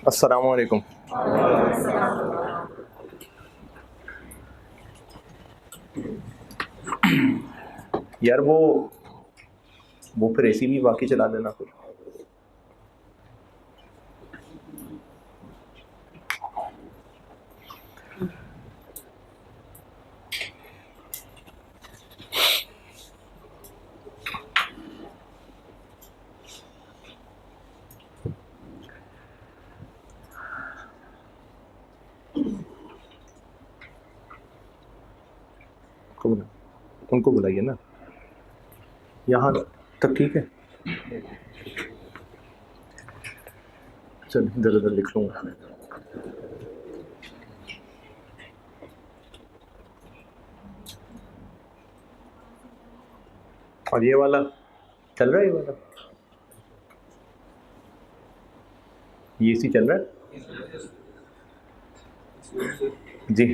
अस्सलामु अलैकुम। यार वो फिर एसी भी बाकी चला देना फिर। उनको बुलाइए ना, यहाँ तक ठीक है। चल इधर उधर लिख लूँगा। और ये वाला चल रहा है, ये वाला ये सी चल रहा है जी।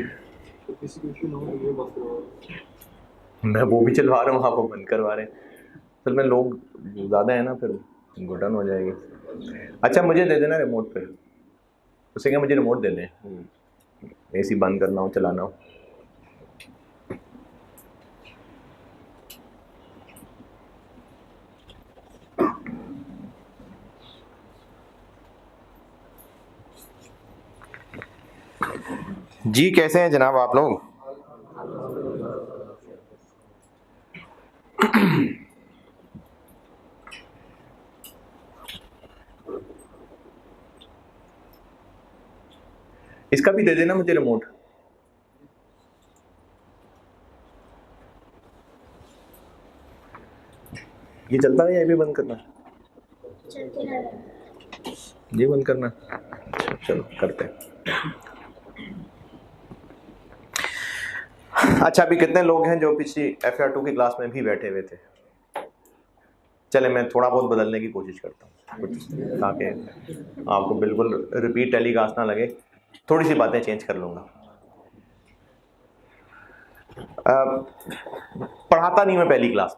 मैं वो भी चलवा रहा हूँ, आप वो बंद करवा रहे हैं। असल में लोग ज़्यादा है ना, फिर घुटन हो जाएगी। अच्छा मुझे दे देना रिमोट पे, उसे क्या मुझे रिमोट दे दें, एसी बंद करना हो चलाना हो। जी कैसे हैं जनाब आप लोग? इसका भी दे देना मुझे रिमोट। ये चलता है या ये भी बंद करना? ये बंद करना। चलो करते हैं। अच्छा अभी कितने लोग हैं जो पिछली FR2 की क्लास में भी बैठे हुए थे? चले मैं थोड़ा बहुत बदलने की कोशिश करता हूँ कुछ, ताकि आपको बिल्कुल रिपीट टेलीकास्ट ना लगे। थोड़ी सी बातें चेंज कर लूँगा। पढ़ाता नहीं मैं पहली क्लास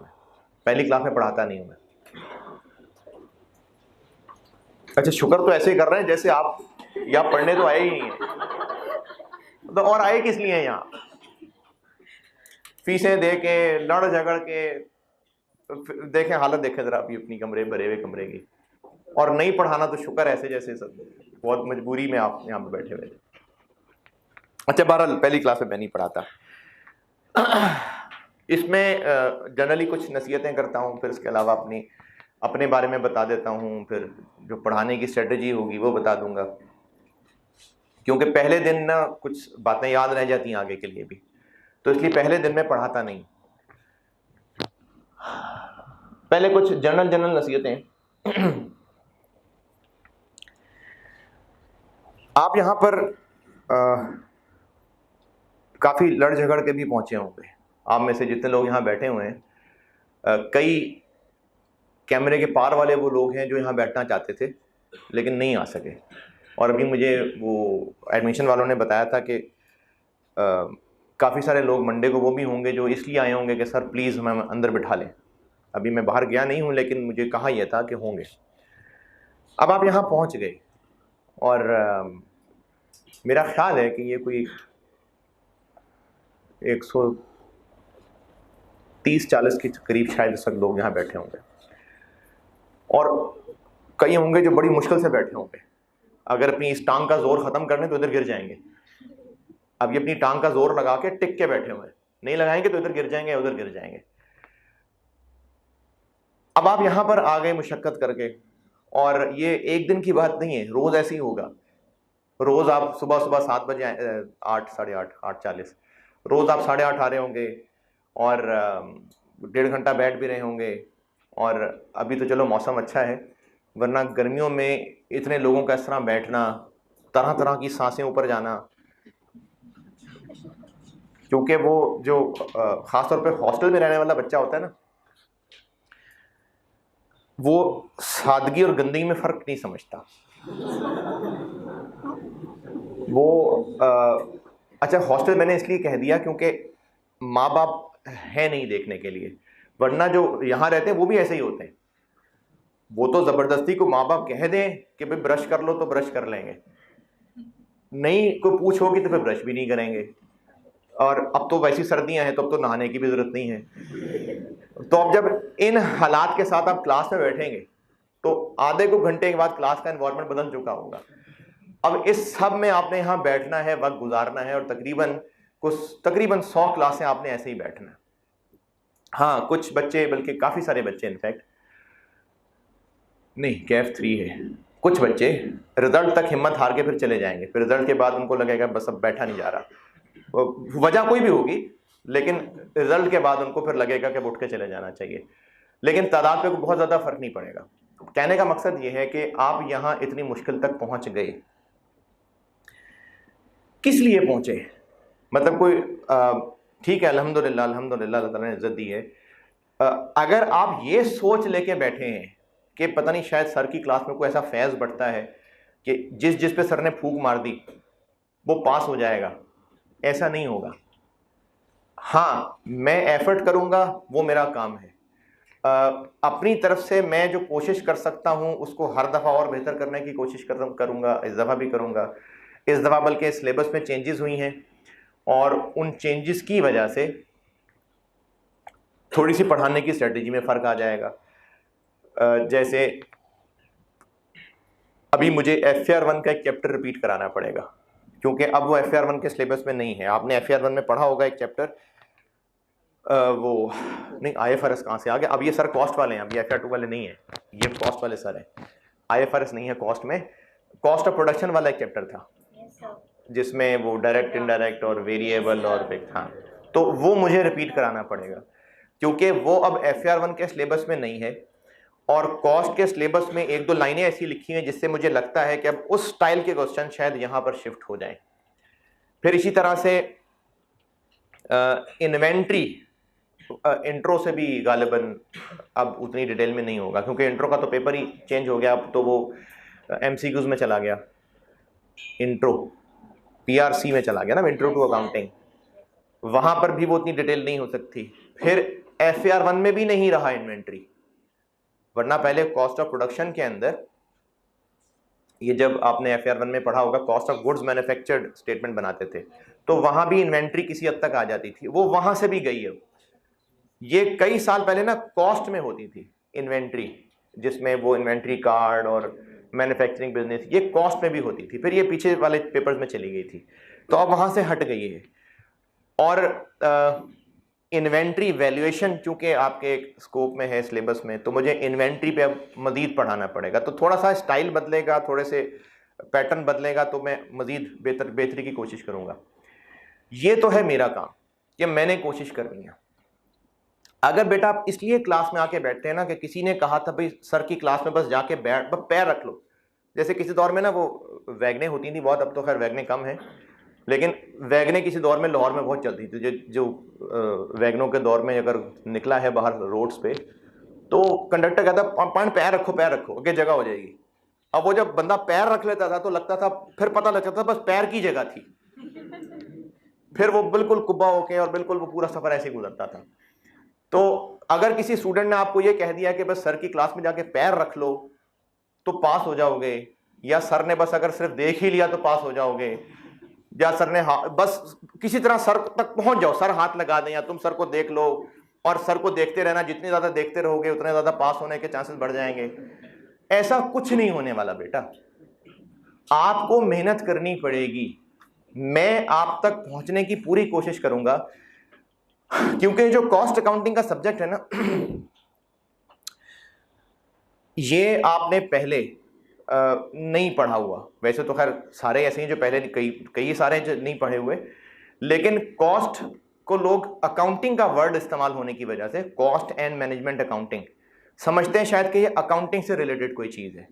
में पढ़ाता नहीं हूँ मैं। अच्छा शुक्र तो ऐसे ही कर रहे हैं जैसे आप यहाँ पढ़ने तो आए ही नहीं है, तो और आए किस लिए हैं यहाँ? फीसें दे के लड़ झगड़ के देखें हालत देखें जरा अभी अपनी कमरे भरे हुए कमरे की। और नहीं पढ़ाना तो शुक्र ऐसे जैसे सब बहुत मजबूरी में आप यहाँ पे बैठे हुए थे। अच्छा बहरहाल पहली क्लास में मैं नहीं पढ़ाता। इसमें जनरली कुछ नसीहतें करता हूँ, फिर इसके अलावा अपने बारे में बता देता हूँ, फिर जो पढ़ाने की स्ट्रेटजी होगी वो बता दूंगा, क्योंकि पहले दिन ना कुछ बातें याद रह जाती हैं आगे के लिए भी, तो इसलिए पहले दिन में पढ़ाता नहीं। पहले कुछ जनरल नसीहतें। आप यहाँ पर काफ़ी लड़ झगड़ के भी पहुँचे होंगे। आप में से जितने लोग यहाँ बैठे हुए हैं, कई कैमरे के पार वाले वो लोग हैं जो यहाँ बैठना चाहते थे लेकिन नहीं आ सके। और अभी मुझे वो एडमिशन वालों ने बताया था कि काफ़ी सारे लोग मंडे को वो भी होंगे जो इसलिए आए होंगे कि सर प्लीज़ हमें अंदर बिठा लें। अभी मैं बाहर गया नहीं हूँ लेकिन मुझे कहा यह था कि होंगे। अब आप यहाँ पहुँच गए और मेरा ख्याल है कि ये कोई 130-40 के करीब शायद इस वक्त लोग यहाँ बैठे होंगे, और कई होंगे जो बड़ी मुश्किल से बैठे होंगे। अगर अपनी इस टांग का जोर ख़त्म करने तो इधर गिर जाएंगे। अब ये अपनी टांग का जोर लगा के टिक के बैठे हुए हैं, नहीं लगाएंगे तो इधर गिर जाएंगे, उधर गिर जाएंगे। अब आप यहाँ पर आ गए मुशक्क़त करके, और ये एक दिन की बात नहीं है, रोज़ ऐसे ही होगा। रोज़ आप सुबह 7 बजे 8, साढ़े 8, 8:40 रोज़ आप 8:30 आ रहे होंगे और 1.5 घंटा बैठ भी रहे होंगे। और अभी तो चलो मौसम अच्छा है, वरना गर्मियों में इतने लोगों का इस तरह बैठना, तरह तरह की सांसें ऊपर जाना, क्योंकि वो जो ख़ासतौर पे हॉस्टल में रहने वाला बच्चा होता है ना, वो सादगी और गंदगी में फ़र्क नहीं समझता। वो अच्छा हॉस्टल मैंने इसलिए कह दिया क्योंकि माँ बाप है नहीं देखने के लिए, वरना जो यहाँ रहते हैं वो भी ऐसे ही होते हैं। वो तो ज़बरदस्ती को माँ बाप कह दें कि भाई ब्रश कर लो तो ब्रश कर लेंगे, नहीं कोई पूछ होगी तो फिर ब्रश भी नहीं करेंगे। और अब तो वैसी सर्दियां हैं तो अब तो नहाने की भी ज़रूरत नहीं है। तो अब जब इन हालात के साथ आप क्लास में बैठेंगे तो आधे को घंटे के बाद क्लास का एनवायरनमेंट बदल चुका होगा। अब इस सब में आपने यहाँ बैठना है, वक्त गुजारना है, और तकरीबन 100 क्लासें आपने ऐसे ही बैठना है। हाँ, कुछ बच्चे, बल्कि काफ़ी सारे बच्चे इनफैक्ट, नहीं कैफ 3 है, कुछ बच्चे रिजल्ट तक हिम्मत हार के फिर चले जाएंगे, फिर रिजल्ट के बाद उनको लगेगा बस अब बैठा नहीं जा रहा, वजह कोई भी होगी, लेकिन रिजल्ट के बाद उनको फिर लगेगा कि उठ के चले जाना चाहिए। लेकिन तादाद पे बहुत ज़्यादा फर्क नहीं पड़ेगा। कहने का मकसद ये है कि आप यहाँ इतनी मुश्किल तक पहुँच गए, किस लिए पहुँचे? मतलब कोई ठीक है, अल्हम्दुलिल्लाह अल्लाह ताला ने इज्जत दी है। अगर आप ये सोच लेके बैठे हैं कि पता नहीं शायद सर की क्लास में कोई ऐसा फैज़ बढ़ता है कि जिस पे सर ने फूंक मार दी वो पास हो जाएगा, ऐसा नहीं होगा। हाँ, मैं एफर्ट करूँगा, वो मेरा काम है। अपनी तरफ से मैं जो कोशिश कर सकता हूँ उसको हर दफ़ा और बेहतर करने की कोशिश करूँगा, इस दफ़ा भी करूँगा। इस दफ़ा बल्कि सिलेबस में चेंजेस हुई हैं और उन चेंजेस की वजह से थोड़ी सी पढ़ाने की स्ट्रेटजी में फ़र्क आ जाएगा। जैसे अभी मुझे FAR1 का एक चैप्टर रिपीट कराना पड़ेगा, क्योंकि अब वो FAR1 के सिलेबस में नहीं है। आपने FAR1 में पढ़ा होगा एक चैप्टर, वो नहीं, IFRS कहाँ से आ गया? अब ये सर कॉस्ट वाले हैं, अभी FAR2 वाले नहीं है, ये कॉस्ट वाले सर हैं। IFRS नहीं है कॉस्ट में, कॉस्ट ऑफ प्रोडक्शन वाला एक चैप्टर था जिसमें वो डायरेक्ट, इनडायरेक्ट और वेरिएबल और फिक्स, हाँ, तो वो मुझे रिपीट कराना पड़ेगा क्योंकि वो अब FAR1 के सिलेबस में नहीं है। और कॉस्ट के सिलेबस में एक दो लाइनें ऐसी लिखी हैं जिससे मुझे लगता है कि अब उस स्टाइल के क्वेश्चन शायद यहाँ पर शिफ्ट हो जाएं। फिर इसी तरह से इन्वेंट्री, इंट्रो से भी गालिबन अब उतनी डिटेल में नहीं होगा, क्योंकि इंट्रो का तो पेपर ही चेंज हो गया, अब तो वो MCQs में चला गया, इंट्रो PRC में चला गया ना, इंट्रो टू अकाउंटिंग, वहाँ पर भी वो उतनी डिटेल नहीं हो सकती। फिर FAR1 में भी नहीं रहा इन्वेंट्री, वरना पहले कॉस्ट ऑफ प्रोडक्शन के अंदर, ये जब आपने FAR1 में पढ़ा होगा, cost of goods manufactured statement बनाते थे, तो वहां भी इन्वेंट्री किसी हद तक आ जाती थी, वो वहां से भी गई है। ये कई साल पहले ना कॉस्ट में होती थी इन्वेंट्री, जिसमें वो इन्वेंट्री कार्ड और मैन्युफैक्चरिंग बिजनेस, ये कॉस्ट में भी होती थी, फिर ये पीछे वाले पेपर्स में चली गई थी, तो अब वहां से हट गई है। और इन्वेंट्री वैल्यूएशन चूंकि आपके स्कोप में है सिलेबस में, तो मुझे इन्वेंट्री पे अब मज़ीद पढ़ाना पड़ेगा, तो थोड़ा सा स्टाइल बदलेगा, थोड़े से पैटर्न बदलेगा, तो मैं मज़ीद बेहतरी की कोशिश करूँगा। ये तो है मेरा काम कि मैंने कोशिश करनी है। अगर बेटा आप इसलिए क्लास में आके बैठते हैं ना कि किसी ने कहा था भाई सर की क्लास में बस जाके बैठ, बस पैर रख लो, जैसे किसी दौर में ना वो वैगनें होती थी बहुत, अब तो खैर वैगनें कम है, लेकिन वैगनें किसी दौर में लाहौर में बहुत चलती थी। जो वैगनों के दौर में अगर निकला है बाहर रोड्स पे, तो कंडक्टर कहता पैर रखो पैर रखो, आगे जगह हो जाएगी। अब वो जब बंदा पैर रख लेता था तो लगता था, फिर पता लगता था बस पैर की जगह थी, फिर वो बिल्कुल कुब्बा होके और बिल्कुल वो पूरा सफर ऐसे गुजरता था। तो अगर किसी स्टूडेंट ने आपको ये कह दिया कि बस सर की क्लास में जाके पैर रख लो तो पास हो जाओगे, या सर ने बस अगर सिर्फ देख ही लिया तो पास हो जाओगे, या सर ने बस किसी तरह सर तक पहुंच जाओ, सर हाथ लगा दें, या तुम सर को देख लो और सर को देखते रहना, जितने ज्यादा देखते रहोगे उतने ज्यादा पास होने के चांसेस बढ़ जाएंगे, ऐसा कुछ नहीं होने वाला बेटा। आपको मेहनत करनी पड़ेगी, मैं आप तक पहुंचने की पूरी कोशिश करूंगा, क्योंकि जो कॉस्ट अकाउंटिंग का सब्जेक्ट है ना, ये आपने पहले नहीं पढ़ा हुआ, वैसे तो खैर सारे ऐसे हैं जो पहले कई सारे जो नहीं पढ़े हुए, लेकिन कॉस्ट को लोग अकाउंटिंग का वर्ड इस्तेमाल होने की वजह से कॉस्ट एंड मैनेजमेंट अकाउंटिंग समझते हैं शायद कि ये अकाउंटिंग से रिलेटेड कोई चीज़ है,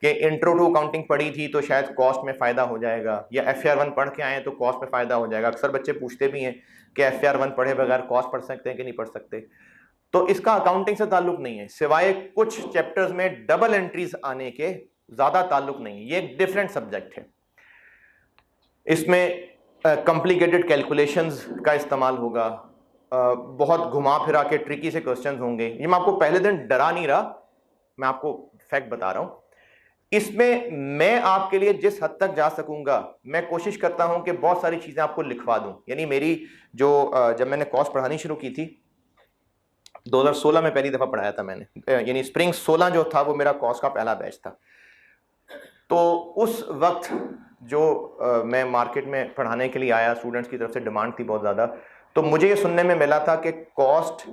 कि इंट्रो टू अकाउंटिंग पढ़ी थी तो शायद कॉस्ट में फ़ायदा हो जाएगा, या FAR1 पढ़ के आए तो कॉस्ट में फ़ायदा हो जाएगा। अक्सर बच्चे पूछते भी हैं कि FAR1 पढ़े बगैर कॉस्ट पढ़ सकते हैं कि नहीं पढ़ सकते, तो इसका अकाउंटिंग से ताल्लुक नहीं है, सिवाय कुछ चैप्टर्स में डबल एंट्रीज आने के ज़्यादा ताल्लुक नहीं है। ये एक डिफरेंट सब्जेक्ट है, इसमें कॉम्प्लिकेटेड कैलकुलेशंस का इस्तेमाल होगा, बहुत घुमा फिरा के ट्रिकी से क्वेश्चंस होंगे। ये मैं आपको पहले दिन डरा नहीं रहा मैं आपको फैक्ट बता रहा हूँ। इसमें मैं आपके लिए जिस हद तक जा सकूंगा मैं कोशिश करता हूं कि बहुत सारी चीजें आपको लिखवा दूं। यानी मेरी जो जब मैंने कॉस्ट पढ़ानी शुरू की थी 2016 में पहली दफा पढ़ाया था मैंने, यानी स्प्रिंग 16 जो था वो मेरा कॉस्ट का पहला बैच था। तो उस वक्त जो मैं मार्केट में पढ़ाने के लिए आया, स्टूडेंट्स की तरफ से डिमांड थी बहुत ज़्यादा, तो मुझे ये सुनने में मिला था कि कॉस्ट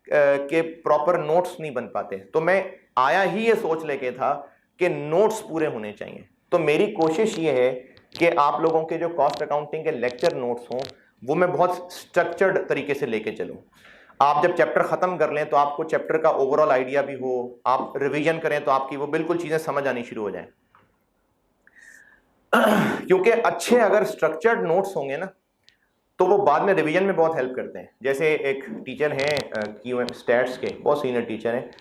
के प्रॉपर नोट्स नहीं बन पाते। तो मैं आया ही ये सोच लेके था कि नोट्स पूरे होने चाहिए। तो मेरी कोशिश ये है कि आप लोगों के जो कॉस्ट अकाउंटिंग के लेक्चर नोट्स हों वो मैं बहुत स्ट्रक्चर्ड तरीके से लेके चलूँ। आप जब चैप्टर ख़त्म कर लें तो आपको चैप्टर का ओवरऑल आइडिया भी हो, आप रिवीजन करें तो आपकी वो बिल्कुल चीज़ें समझ आनी शुरू हो जाएं। क्योंकि अच्छे अगर स्ट्रक्चर्ड नोट्स होंगे ना तो वो बाद में रिवीजन में बहुत हेल्प करते हैं। जैसे एक टीचर हैं क्यूएम स्टैट्स के, बहुत सीनियर टीचर हैं,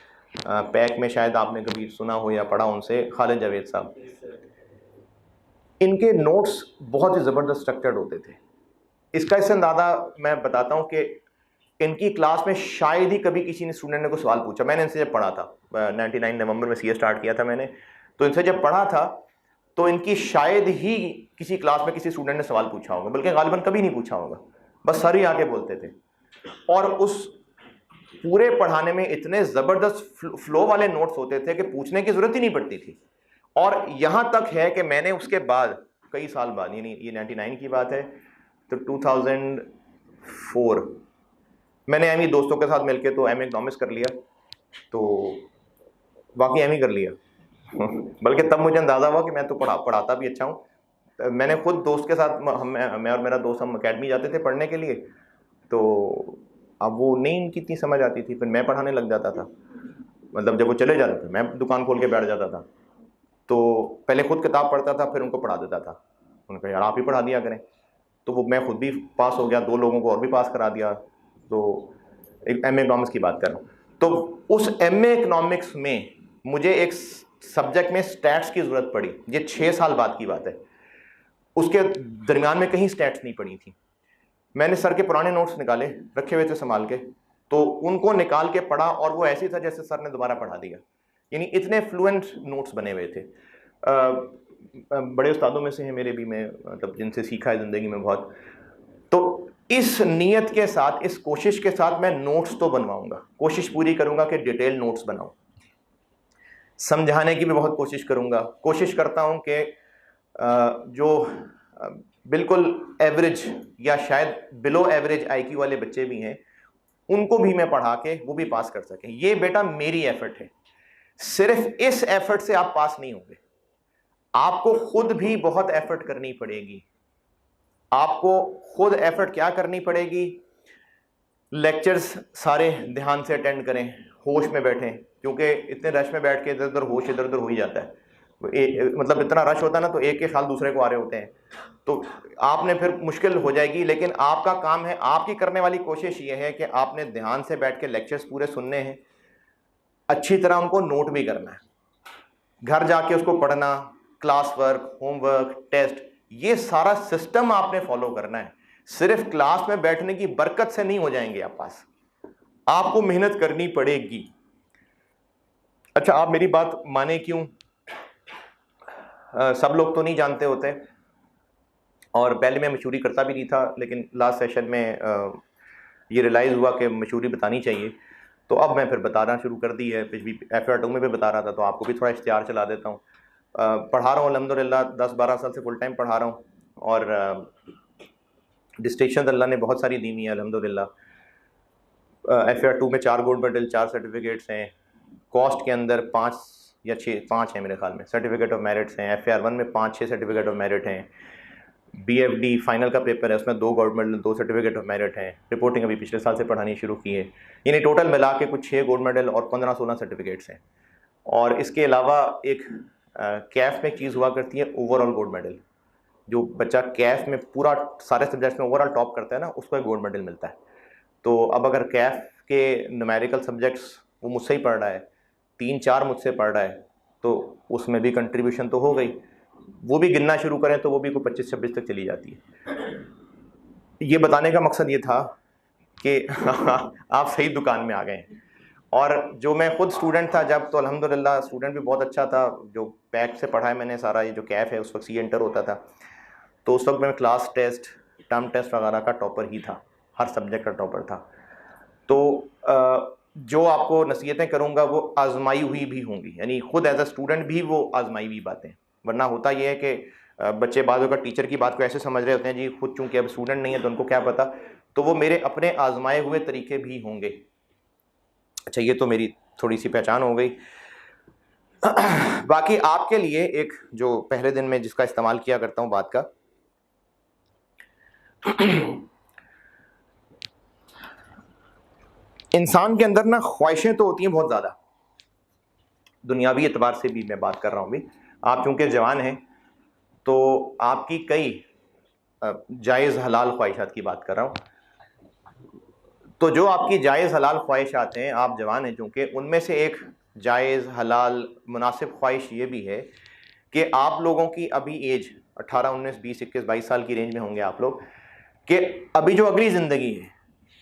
पैक में शायद आपने कभी सुना हो या पढ़ा उनसे, खालिद जावेद साहब। इनके नोट्स बहुत ही ज़बरदस्त स्ट्रक्चर्ड होते थे। इसका इससे अंदाज़ा मैं बताता हूँ कि इनकी क्लास में शायद ही कभी किसी ने स्टूडेंट ने कोई सवाल पूछा। मैंने इनसे जब पढ़ा था 99 नवंबर में सीए स्टार्ट किया था मैंने, तो इनसे जब पढ़ा था तो इनकी शायद ही किसी क्लास में किसी स्टूडेंट ने सवाल पूछा होगा, बल्कि गालिबन कभी नहीं पूछा होगा, बस सर ही आके बोलते थे। और उस पूरे पढ़ाने में इतने ज़बरदस्त फ्लो वाले नोट्स होते थे कि पूछने की ज़रूरत ही नहीं पड़ती थी। और यहाँ तक है कि मैंने उसके बाद कई साल बाद, यानी ये 99 की बात है, तो 2004 मैंने एमई दोस्तों के साथ मिलके तो एमए इकनॉमिक्स कर लिया। तो बाकी एमई कर लिया बल्कि तब मुझे अंदाज़ा हुआ कि मैं तो पढ़ाता भी अच्छा हूँ। मैंने खुद दोस्त के साथ, मैं और मेरा दोस्त, हम अकेडमी जाते थे पढ़ने के लिए। तो अब वो नहीं इनकी इतनी समझ आती थी, फिर मैं पढ़ाने लग जाता था। मतलब जब वो चले जाते थे मैं दुकान खोल के बैठ जाता था। तो पहले खुद किताब पढ़ता था, फिर उनको पढ़ा देता था। उनको यार आप ही पढ़ा दिया करें। तो वो मैं खुद भी पास हो गया, 2 लोगों को और भी पास करा दिया। तो एक एमए इकनॉमिक्स की बात कर रहा हूँ। तो उस एमए इकनॉमिक्स में मुझे एक सब्जेक्ट में स्टैट्स की ज़रूरत पड़ी। ये 6 साल बाद की बात है। उसके दरमियान में कहीं स्टैट्स नहीं पड़ी थी। मैंने सर के पुराने नोट्स निकाले, रखे हुए थे संभाल के, तो उनको निकाल के पढ़ा और वो ऐसी था जैसे सर ने दोबारा पढ़ा दिया। यानी इतने फ्लुएंट नोट्स बने हुए थे। बड़े उस्तादों में से हैं मेरे भी, मैं मतलब जिनसे सीखा है ज़िंदगी में बहुत। तो इस नीयत के साथ, इस कोशिश के साथ मैं नोट्स तो बनवाऊंगा, कोशिश पूरी करूंगा कि डिटेल नोट्स बनाऊं। समझाने की भी बहुत कोशिश करूंगा। कोशिश करता हूं कि जो बिल्कुल एवरेज या शायद बिलो एवरेज आईक्यू वाले बच्चे भी हैं उनको भी मैं पढ़ा के वो भी पास कर सकें। ये बेटा मेरी एफर्ट है। सिर्फ इस एफर्ट से आप पास नहीं होंगे, आपको खुद भी बहुत एफर्ट करनी पड़ेगी। आपको खुद एफर्ट क्या करनी पड़ेगी? लेक्चर्स सारे ध्यान से अटेंड करें, होश में बैठें, क्योंकि इतने रश में बैठ के इधर उधर होश इधर उधर हो ही जाता है। मतलब इतना रश होता है ना, तो एक के ख्याल दूसरे को आ रहे होते हैं, तो आपने फिर मुश्किल हो जाएगी। लेकिन आपका काम है, आपकी करने वाली कोशिश ये है कि आपने ध्यान से बैठ के लेक्चर्स पूरे सुनने हैं, अच्छी तरह उनको नोट भी करना है, घर जाके उसको पढ़ना, क्लास वर्क, होमवर्क, टेस्ट, ये सारा सिस्टम आपने फॉलो करना है। सिर्फ क्लास में बैठने की बरकत से नहीं हो जाएंगे आप पास, आपको मेहनत करनी पड़ेगी। अच्छा, आप मेरी बात माने क्यों? सब लोग तो नहीं जानते होते, और पहले मैं मशहूरी करता भी नहीं था, लेकिन लास्ट सेशन में ये रियलाइज़ हुआ कि मशहूरी बतानी चाहिए, तो अब मैं फिर बताना शुरू कर दी है। पिछली FR2 में भी बता रहा था, तो आपको भी थोड़ा इश्तिहार चला देता हूँ। पढ़ा रहा हूँ अल्हम्दुलिल्लाह, 10-12 साल से फुल टाइम पढ़ा रहा हूँ, और डिस्टिंक्शन अल्लाह ने बहुत सारी दी हुई है अल्हम्दुलिल्लाह। FR2 में 4 गोल्ड मेडल, 4 सर्टिफिकेट्स हैं। कॉस्ट के अंदर 5 या 5 हैं मेरे ख्याल में सर्टिफिकेट ऑफ मेरिट्स हैं। FR1 में 5-6 सर्टिफिकेट ऑफ मेरिट हैं। BFD फाइनल का पेपर है, उसमें 2 gold medal, 2 certificate of merit हैं। रिपोर्टिंग अभी पिछले साल से पढ़ानी शुरू की है। यानी टोटल मिला के कुछ 6 गोल्ड मेडल और 15-16 सर्टिफिकेट्स हैं। और इसके अलावा एक कैफ में एक चीज़ हुआ करती है, ओवरऑल गोल्ड मेडल। जो बच्चा कैफ में पूरा सारे सब्जेक्ट्स में ओवरऑल टॉप करता है ना, उसको एक गोल्ड मेडल मिलता है। तो अब अगर कैफ के न्यूमेरिकल सब्जेक्ट्स वो मुझसे ही पढ़ रहा है, 3-4 मुझसे पढ़ रहा है, तो उसमें भी कंट्रीब्यूशन तो हो गई। वो भी गिनना शुरू करें तो वो भी कोई 25-26 तक चली जाती है। ये बताने का मकसद ये था कि आप सही दुकान में आ गए हैं। और जो मैं खुद स्टूडेंट था जब, तो अल्हम्दुलिल्लाह स्टूडेंट भी बहुत अच्छा था, जो पैक से पढ़ा है मैंने सारा, ये जो कैफ है उस वक्त सी इंटर होता था, तो उस वक्त मैं क्लास टेस्ट, टर्म टेस्ट वगैरह का टॉपर ही था, हर सब्जेक्ट का टॉपर था। तो जो आपको नसीहतें करूँगा वो आजमाई हुई भी होंगी, यानी खुद एज अ स्टूडेंट भी वो आजमाई हुई बातें, वरना होता ये है कि बच्चे बाज़ों का टीचर की बात को ऐसे समझ रहे होते हैं जी, खुद चूँकि अब स्टूडेंट नहीं है तो उनको क्या पता, तो वो मेरे अपने आजमाए हुए तरीके भी होंगे। अच्छा, ये तो मेरी थोड़ी सी पहचान हो गई। बाकी आपके लिए एक जो पहले दिन में जिसका इस्तेमाल किया करता हूँ बात का, इंसान के अंदर ना ख्वाहिशें तो होती हैं बहुत ज़्यादा, दुनियावी एतबार से भी मैं बात कर रहा हूँ भी। आप चूँकि जवान हैं तो आपकी कई जायज़ हलाल ख्वाहिशात की बात कर रहा हूँ। तो जो आपकी जायज़ हलाल ख्वाहिशात हैं, आप जवान हैं चूँकि, उनमें से एक जायज़ हलाल मुनासिब ख्वाहिश ये भी है कि आप लोगों की अभी एज 18, 19, 20, 21, 22 साल की रेंज में होंगे आप लोग, कि अभी जो अगली ज़िंदगी है,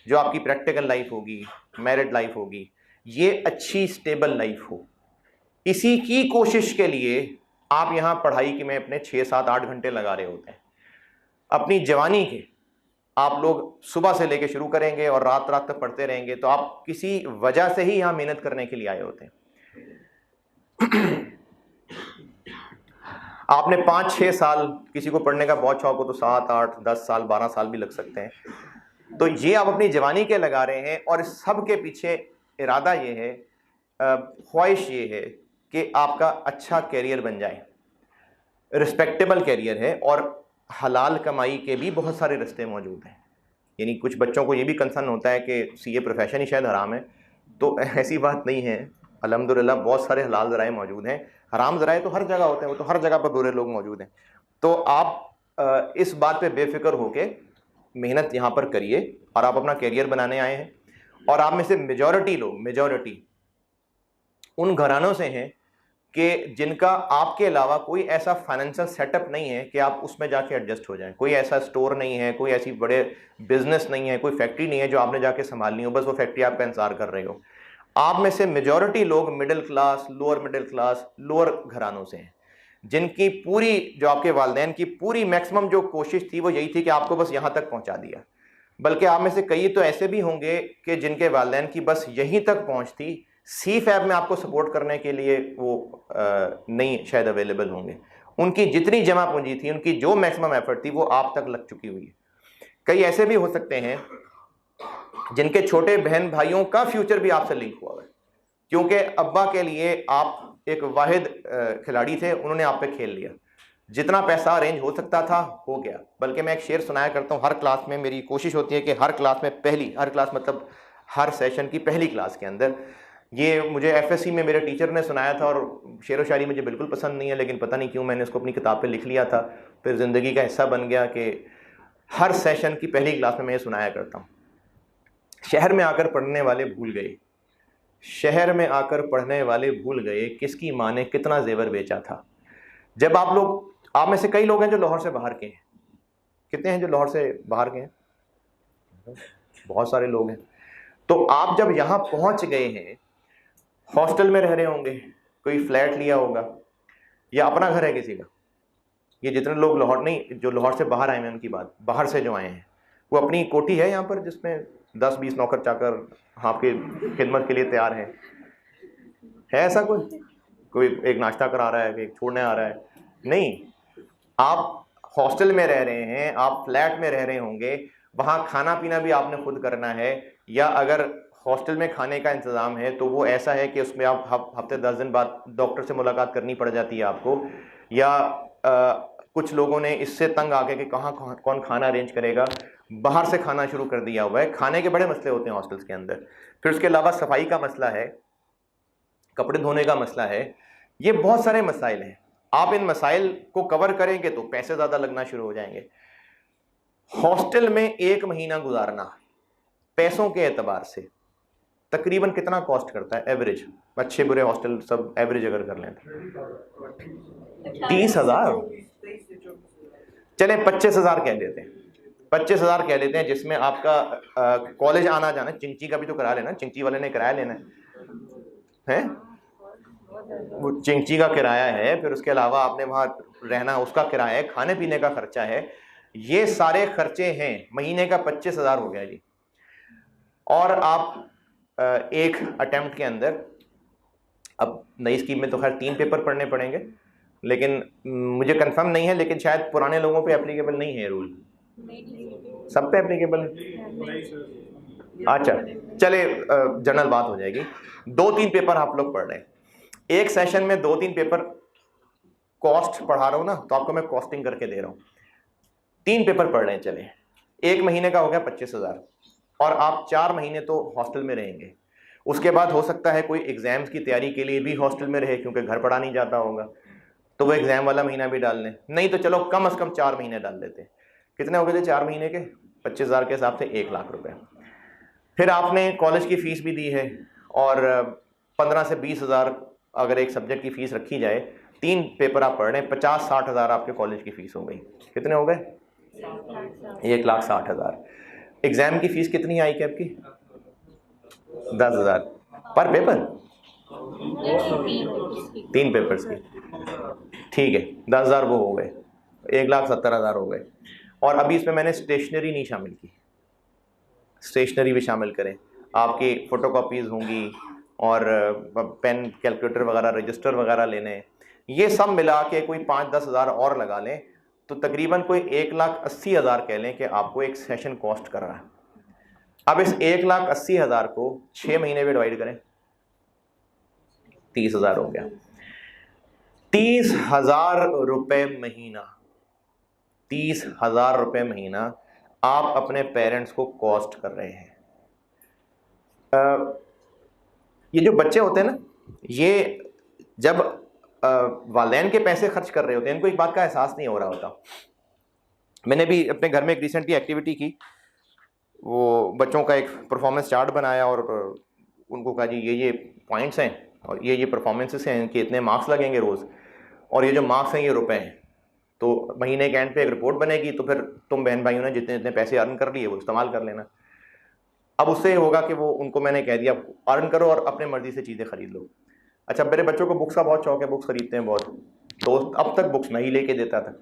जो आपकी प्रैक्टिकल लाइफ होगी, मैरिड लाइफ होगी, ये अच्छी स्टेबल लाइफ हो। इसी की कोशिश के लिए आप यहाँ पढ़ाई के में अपने 6, 7, 8 घंटे लगा रहे होते हैं। अपनी जवानी के आप लोग सुबह से लेकर शुरू करेंगे और रात रात तक पढ़ते रहेंगे, तो आप किसी वजह से ही यहाँ मेहनत करने के लिए आए होते हैं। आपने 5, 6 साल, किसी को पढ़ने का बहुत शौक हो तो 7, 8, 10 साल, 12 साल भी लग सकते हैं। तो ये आप अपनी जवानी के लगा रहे हैं, और इस सब के पीछे इरादा ये है, ख्वाहिश ये है कि आपका अच्छा कैरियर बन जाए, रिस्पेक्टेबल कैरियर है, और हलाल कमाई के भी बहुत सारे रास्ते मौजूद हैं। यानी कुछ बच्चों को ये भी कंसर्न होता है कि सीए प्रोफेशन ही शायद हराम है, तो ऐसी बात नहीं है। अल्हम्दुलिल्लाह बहुत सारे हलाल ज़राए मौजूद हैं। हराम ज़राए तो हर जगह होते हैं, वो तो हर जगह पर बुरे लोग मौजूद हैं। तो आप इस बात पे बेफिक्र होके मेहनत यहाँ पर करिए, और आप अपना कैरियर बनाने आए हैं। और आप में से मेजॉरिटी उन घरानों से हैं कि जिनका आपके अलावा कोई ऐसा फाइनेंशियल सेटअप नहीं है कि आप उसमें जाके एडजस्ट हो जाएं। कोई ऐसा स्टोर नहीं है, कोई ऐसी बड़े बिजनेस नहीं है, कोई फैक्ट्री नहीं है जो आपने जाके संभालनी हो, बस वो फैक्ट्री आपका इंतजार कर रहे हो। आप में से मेजॉरिटी लोग मिडिल क्लास, लोअर घरानों से हैं, जिनकी पूरी, जो आपके वालिदैन की पूरी मैक्सिमम जो कोशिश थी वो यही थी कि आपको बस यहाँ तक पहुँचा दिया। बल्कि आप में से कई तो ऐसे भी होंगे कि जिनके वालिदैन की बस यहीं तक पहुँच थी, सी फैब में आपको सपोर्ट करने के लिए वो नहीं शायद अवेलेबल होंगे। उनकी जितनी जमा पूंजी थी, उनकी जो मैक्सिमम एफर्ट थी, वो आप तक लग चुकी हुई है। कई ऐसे भी हो सकते हैं जिनके छोटे बहन भाइयों का फ्यूचर भी आपसे लिंक हुआ है, क्योंकि अब्बा के लिए आप एक वाहिद खिलाड़ी थे, उन्होंने आप पे खेल लिया। जितना पैसा अरेंज हो सकता था हो गया। बल्कि मैं एक शेर सुनाया करता हूँ हर क्लास में, मेरी कोशिश होती है कि हर क्लास में हर क्लास मतलब हर सेशन की पहली क्लास के अंदर, ये मुझे एफएससी में मेरे टीचर ने सुनाया था, और शेर व शायरी मुझे बिल्कुल पसंद नहीं है, लेकिन पता नहीं क्यों मैंने इसको अपनी किताब पे लिख लिया था, फिर ज़िंदगी का हिस्सा बन गया कि हर सेशन की पहली क्लास में मैं ये सुनाया करता हूँ। शहर में आकर पढ़ने वाले भूल गए, शहर में आकर पढ़ने वाले भूल गए, किसकी माँ ने कितना जेवर बेचा था। जब आप में से कई लोग हैं जो लाहौर से बाहर के हैं। कितने हैं जो लाहौर से बाहर के हैं? बहुत सारे लोग हैं। तो आप जब यहाँ पहुँच गए हैं, हॉस्टल में रह रहे होंगे, कोई फ्लैट लिया होगा, या अपना घर है किसी का। ये जितने लोग लाहौर नहीं, जो लाहौर से बाहर आए हैं उनकी बात, बाहर से जो आए हैं, वो अपनी कोठी है यहाँ पर जिसमें 10-20 नौकर चाकर आपकी खिदमत के लिए तैयार हैं। है ऐसा कोई एक नाश्ता करा रहा है, एक छोड़ने आ रहा है? नहीं, आप हॉस्टल में रह रहे हैं, आप फ्लैट में रह रहे होंगे, वहाँ खाना पीना भी आपने खुद करना है, या अगर हॉस्टल में खाने का इंतज़ाम है तो वो ऐसा है कि उसमें आप हफ्ते 10 दिन बाद डॉक्टर से मुलाकात करनी पड़ जाती है आपको, या कुछ लोगों ने इससे तंग आके कि कहाँ कौन खाना अरेंज करेगा, बाहर से खाना शुरू कर दिया हुआ है। खाने के बड़े मसले होते हैं हॉस्टल्स के अंदर। फिर उसके अलावा सफाई का मसला है, कपड़े धोने का मसला है, ये बहुत सारे मसाइल हैं। आप इन मसाइल को कवर करेंगे तो पैसे ज़्यादा लगना शुरू हो जाएंगे। हॉस्टल में 1 महीना गुजारना पैसों के एतबार से तकरीबन कितना कॉस्ट करता है एवरेज? अच्छे बुरे हॉस्टल सब एवरेज अगर कर लें 30,000, चले 25,000 कह देते हैं, 25,000 कह देते हैं, जिसमें आपका कॉलेज आना जाना, चिंची का भी तो करा लेना, चिंची वाले ने किराया लेना है, हैं, वो चिंची का किराया है, फिर उसके अलावा आपने वहाँ रहना उसका किराया है, खाने पीने का खर्चा है, ये सारे खर्चे हैं। महीने का 25,000 हो गया जी। और आप एक अटेम्प्ट के अंदर, अब नई स्कीम में तो खैर 3 पेपर पढ़ने पड़ेंगे, लेकिन मुझे कंफर्म नहीं है, लेकिन शायद पुराने लोगों पे एप्लीकेबल नहीं है रूल, सब पे एप्लीकेबल है। अच्छा चले, जनरल बात हो जाएगी। 2-3 पेपर आप लोग पढ़ रहे हैं, एक सेशन में 2-3 पेपर, कॉस्ट पढ़ा रहा हूं ना तो आपको मैं कॉस्टिंग करके दे रहा हूं। 3 पेपर पढ़ रहे हैं, चले, एक महीने का हो गया 25,000, और आप 4 महीने तो हॉस्टल में रहेंगे। उसके बाद हो सकता है कोई एग्जाम्स की तैयारी के लिए भी हॉस्टल में रहे, क्योंकि घर पढ़ा नहीं जाता होगा, तो वो एग्जाम वाला महीना भी डाल लें। नहीं तो चलो कम से कम 4 महीने डाल देते। कितने हो गए थे 4 महीने के? 25,000 के हिसाब से 1 लाख रुपए। फिर आपने कॉलेज की फीस भी दी है, और 15 से 20,000 अगर एक सब्जेक्ट की फीस रखी जाए, 3 पेपर आप पढ़ रहे हैं, 50-60,000 आपके कॉलेज की फीस हो गई। कितने हो गए? 1,60,000। एग्जाम की फीस कितनी आई कैब की? 10,000 पर पेपर, 3 पेपर्स की, ठीक है, 10,000 वो हो गए, 1,70,000 हो गए। और अभी इसमें मैंने स्टेशनरी नहीं शामिल की, स्टेशनरी भी शामिल करें, आपकी फोटोकॉपीज होंगी, और पेन, कैलकुलेटर वगैरह, रजिस्टर वगैरह लेने, ये सब मिला के कोई 5-10 हज़ार और लगा लें, तो तकरीबन कोई 1,80,000 कह लें कि आपको एक सेशन कॉस्ट कर रहा है। अब इस 1,80,000 को 6 महीने में डिवाइड करें, 30,000 हो गया। 30,000 रुपए महीना, 30,000 रुपए महीना आप अपने पेरेंट्स को कॉस्ट कर रहे हैं। ये जो बच्चे होते हैं ना, ये जब वालिदैन के पैसे खर्च कर रहे होते हैं, इनको एक बात का एहसास नहीं हो रहा होता। मैंने भी अपने घर में एक रिसेंटली एक्टिविटी की, वो बच्चों का एक परफॉर्मेंस चार्ट बनाया और उनको कहा जी ये पॉइंट्स हैं और ये परफॉर्मेंसेस हैं, इनके इतने मार्क्स लगेंगे रोज़, और ये जो मार्क्स हैं ये रुपए हैं, तो महीने के एंड पे एक रिपोर्ट बनेगी, तो फिर तुम बहन भाइयों ने जितने जितने पैसे अर्न कर लिए वो इस्तेमाल कर लेना। अब उससे होगा कि वो, उनको मैंने कह दिया अर्न करो और अपने मर्जी से चीज़ें खरीद लो। अच्छा, मेरे बच्चों को बुक्स का बहुत शौक है, बुक्स खरीदते हैं बहुत, तो अब तक बुक्स मैं ही लेके देता था।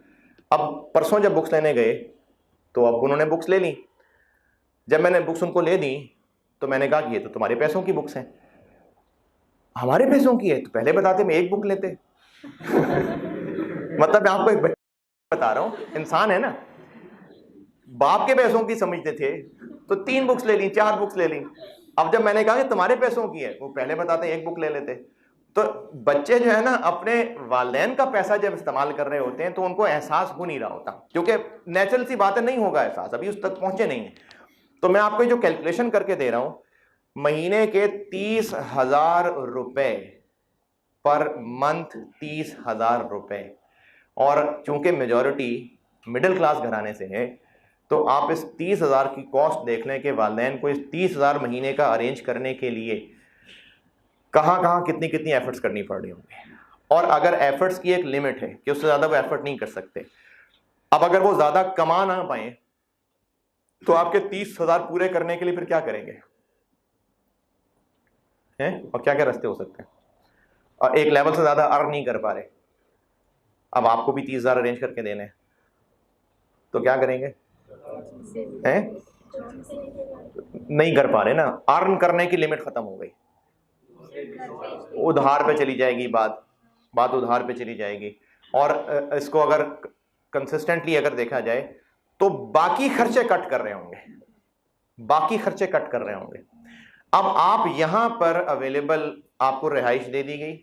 अब परसों जब बुक्स लेने गए तो अब उन्होंने बुक्स ले ली। जब मैंने बुक्स उनको ले दी तो मैंने कहा कि ये तो तुम्हारे पैसों की बुक्स हैं। हमारे पैसों की है? तो पहले बताते, मैं एक बुक लेते। मतलब मैं आपको एक बता रहा हूँ, इंसान है ना, बाप के पैसों की समझते थे तो 3 बुक्स ले ली, 4 बुक्स ले ली। अब जब मैंने कहा कि तुम्हारे पैसों की है, वो पहले बताते एक बुक ले लेते। तो बच्चे जो है ना, अपने वालिदैन का पैसा जब इस्तेमाल कर रहे होते हैं तो उनको एहसास हो नहीं रहा होता, क्योंकि नेचुरल सी बात है, नहीं होगा एहसास, अभी उस तक पहुंचे नहीं है। तो मैं आपको जो कैलकुलेशन करके दे रहा हूं, महीने के 30,000 रुपए पर मंथ, 30,000 रुपए, और चूंकि मेजॉरिटी मिडिल क्लास घराने से है, तो आप इस 30,000 की कॉस्ट देख लें कि वालिदैन को इस 30,000 महीने का अरेंज करने के लिए कहाँ कहाँ कितनी कितनी एफर्ट्स करनी पड़ रही होंगी। और अगर एफर्ट्स की एक लिमिट है कि उससे ज़्यादा वो एफर्ट नहीं कर सकते। अब अगर वो ज़्यादा कमा ना पाए तो आपके 30,000 पूरे करने के लिए फिर क्या करेंगे हैं, और क्या क्या रास्ते हो सकते हैं। और एक लेवल से ज़्यादा अर्न नहीं कर पा रहे, अब आपको भी 30,000 अरेंज करके देने हैं, तो क्या करेंगे हैं? नहीं कर पा रहे ना, अर्न करने की लिमिट खत्म हो गई, उधार पे चली जाएगी बात उधार पे चली जाएगी। और इसको अगर कंसिस्टेंटली अगर देखा जाए तो बाकी खर्चे कट कर रहे होंगे, अब आप यहां पर अवेलेबल, आपको रिहाइश दे दी गई,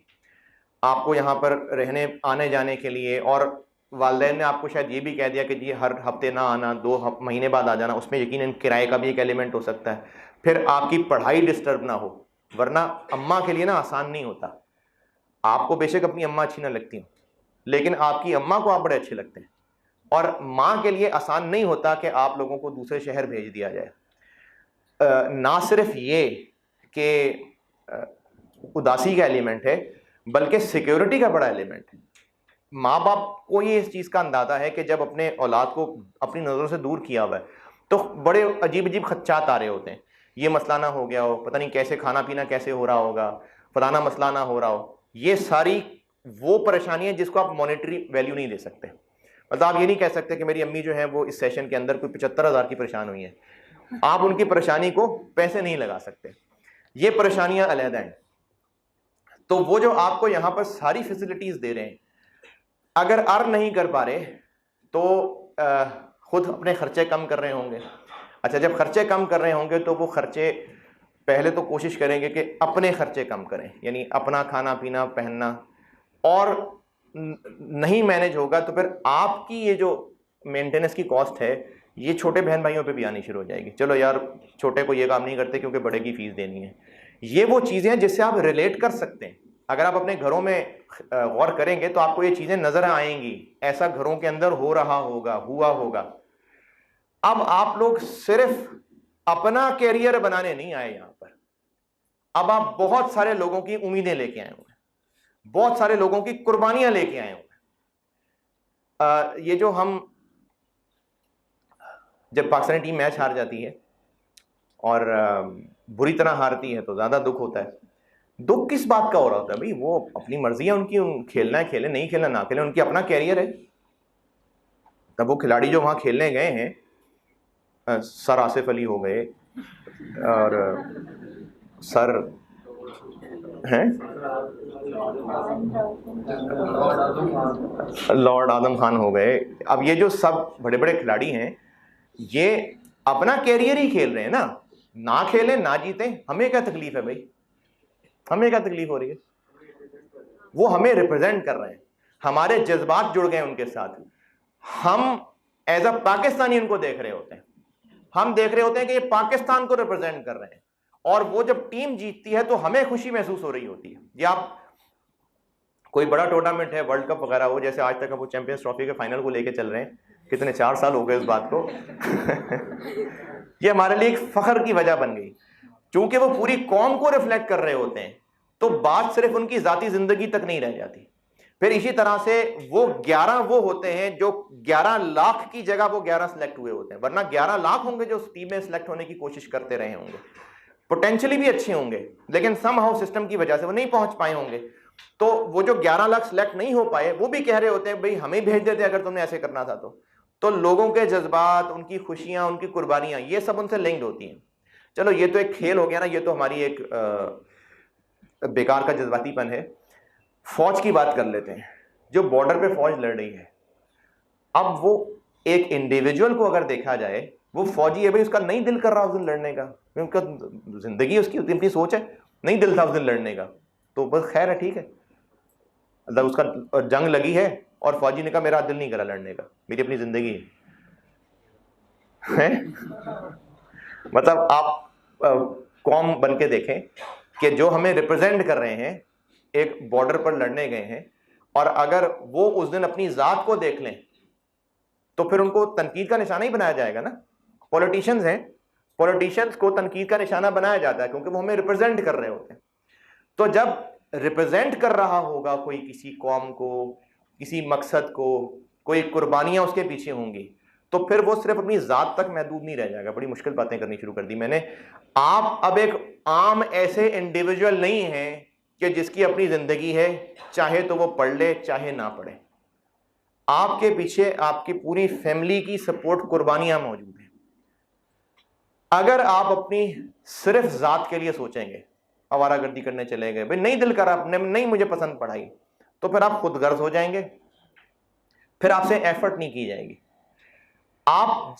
आपको यहां पर रहने आने जाने के लिए, और वालिदैन ने आपको शायद ये भी कह दिया कि जी हर हफ्ते ना आना, 2 महीने बाद आ जाना, उसमें यकीनन किराए का भी एक एलिमेंट हो सकता है। फिर आपकी पढ़ाई डिस्टर्ब ना हो, वरना अम्मा के लिए ना आसान नहीं होता। आपको बेशक अपनी अम्मा अच्छी ना लगती हो, लेकिन आपकी अम्मा को आप बड़े अच्छे लगते हैं, और माँ के लिए आसान नहीं होता कि आप लोगों को दूसरे शहर भेज दिया जाए। ना सिर्फ ये कि उदासी का एलिमेंट है, बल्कि सिक्योरिटी का बड़ा एलिमेंट है। माँ बाप को ये इस चीज़ का अंदाजा है कि जब अपने औलाद को अपनी नज़रों से दूर किया हुआ है तो बड़े अजीब अजीब खदशात आ रहे होते हैं, ये मसला ना हो गया हो, पता नहीं कैसे खाना पीना कैसे हो रहा होगा, फलाना मसला ना हो रहा हो, ये सारी वो परेशानियां जिसको आप मॉनेटरी वैल्यू नहीं दे सकते। मतलब आप ये नहीं कह सकते कि मेरी अम्मी जो है वो इस सेशन के अंदर कोई 75,000 की परेशान हुई है, आप उनकी परेशानी को पैसे नहीं लगा सकते, ये परेशानियां अलहदा हैं। तो वो जो आपको यहां पर सारी फैसिलिटीज दे रहे हैं, अगर अर्न नहीं कर पा रहे तो खुद अपने खर्चे कम कर रहे होंगे। अच्छा, जब खर्चे कम कर रहे होंगे तो वो खर्चे पहले तो कोशिश करेंगे कि अपने खर्चे कम करें, यानी अपना खाना पीना पहनना, और नहीं मैनेज होगा तो फिर आपकी ये जो मेंटेनेंस की कॉस्ट है ये छोटे बहन भाइयों पे भी आनी शुरू हो जाएगी। चलो यार, छोटे को ये काम नहीं करते क्योंकि बड़े की फीस देनी है। ये वो चीज़ें हैं जिससे आप रिलेट कर सकते हैं। अगर आप अपने घरों में गौर करेंगे तो आपको ये चीज़ें नजर आएंगी, ऐसा घरों के अंदर हो रहा होगा, हुआ होगा। अब आप लोग सिर्फ अपना कैरियर बनाने नहीं आए यहां पर, अब आप बहुत सारे लोगों की उम्मीदें लेके आए हुए हैं, बहुत सारे लोगों की कुर्बानियां लेके आए हुए हैं। ये जो हम, जब पाकिस्तानी टीम मैच हार जाती है और बुरी तरह हारती है तो ज्यादा दुख होता है। दुख किस बात का हो रहा होता है भाई? वो अपनी मर्जी है उनकी, खेलना है खेले, नहीं खेलना ना खेले, उनकी अपना कैरियर है। तब वो खिलाड़ी जो वहां खेलने गए हैं, सर आसिफ अली हो गए और सर हैं लॉर्ड आजम खान हो गए, अब ये जो सब बड़े बड़े खिलाड़ी हैं ये अपना कैरियर ही खेल रहे हैं ना खेलें ना जीतें, हमें क्या तकलीफ है भाई? हमें क्या तकलीफ हो रही है? वो हमें रिप्रेजेंट कर रहे हैं, हमारे जज्बात जुड़ गए उनके साथ, हम एज अ पाकिस्तानी उनको देख रहे होते हैं, हम देख रहे होते हैं कि ये पाकिस्तान को रिप्रेजेंट कर रहे हैं, और वो जब टीम जीतती है तो हमें खुशी महसूस हो रही होती है। ये आप कोई बड़ा टूर्नामेंट है, वर्ल्ड कप वगैरह हो, जैसे आज तक हम वो चैंपियंस ट्रॉफी के फाइनल को लेके चल रहे हैं, कितने 4 साल हो गए इस बात को ये हमारे लिए एक फख्र की वजह बन गई, क्योंकि वो पूरी कौम को रिफ्लेक्ट कर रहे होते हैं, तो बात सिर्फ उनकी जाती जिंदगी तक नहीं रह जाती। फिर इसी तरह से वो 11 वो होते हैं जो 11 लाख की जगह वो 11 सिलेक्ट हुए होते हैं, वरना 11 लाख होंगे जो उस टीम में सिलेक्ट होने की कोशिश करते रहे होंगे, पोटेंशियली भी अच्छे होंगे, लेकिन समहाउ सिस्टम की वजह से वो नहीं पहुंच पाए होंगे। तो वो जो 11 लाख सिलेक्ट नहीं हो पाए, वो भी कह रहे होते हैं भाई हमें भेज देते अगर तुमने ऐसे करना था तो लोगों के जज्बात, उनकी खुशियां, उनकी कुर्बानियां, ये सब उनसे लिंक्ड होती हैं। चलो ये तो एक खेल हो गया ना, ये तो हमारी एक बेकार का जज्बातीपन है। फौज की बात कर लेते हैं, जो बॉर्डर पे फौज लड़ रही है, अब वो एक इंडिविजुअल को अगर देखा जाए, वो फौजी है भाई, उसका नहीं दिल कर रहा उस दिन लड़ने का, उनका जिंदगी उसकी अपनी सोच है, नहीं दिल था उस दिन लड़ने का, तो बस खैर है, ठीक है, मतलब उसका जंग लगी है और फौजी ने कहा मेरा दिल नहीं करा लड़ने का, मेरी अपनी जिंदगी है। मतलब आप कौम बन के देखें कि जो हमें रिप्रेजेंट कर रहे हैं, एक बॉर्डर पर लड़ने गए हैं, और अगर वो उस दिन अपनी जात को देख लें तो फिर उनको तनकीद का निशाना ही बनाया जाएगा ना। पॉलिटिशियंस हैं, पॉलिटिशियंस को तनकीद का निशाना बनाया जाता है क्योंकि वो हमें रिप्रेजेंट कर रहे होते हैं। तो जब रिप्रेजेंट कर रहा होगा कोई किसी कौम को, किसी मकसद को, कोई कुर्बानियां उसके पीछे होंगी, तो फिर वो सिर्फ अपनी जात तक महदूद नहीं रह जाएगा। बड़ी मुश्किल बातें करनी शुरू कर दी मैंने। आप अब एक आम ऐसे इंडिविजुअल नहीं हैं कि जिसकी अपनी जिंदगी है, चाहे तो वो पढ़ ले चाहे ना पढ़े, आपके पीछे आपकी पूरी फैमिली की सपोर्ट, कुर्बानियां मौजूद हैं। अगर आप अपनी सिर्फ जात के लिए सोचेंगे, आवारागर्दी करने चले गए, भाई नहीं दिल करा, अपने नहीं मुझे पसंद पढ़ाई, तो फिर आप खुद गर्ज हो जाएंगे, फिर आपसे एफर्ट नहीं की जाएगी।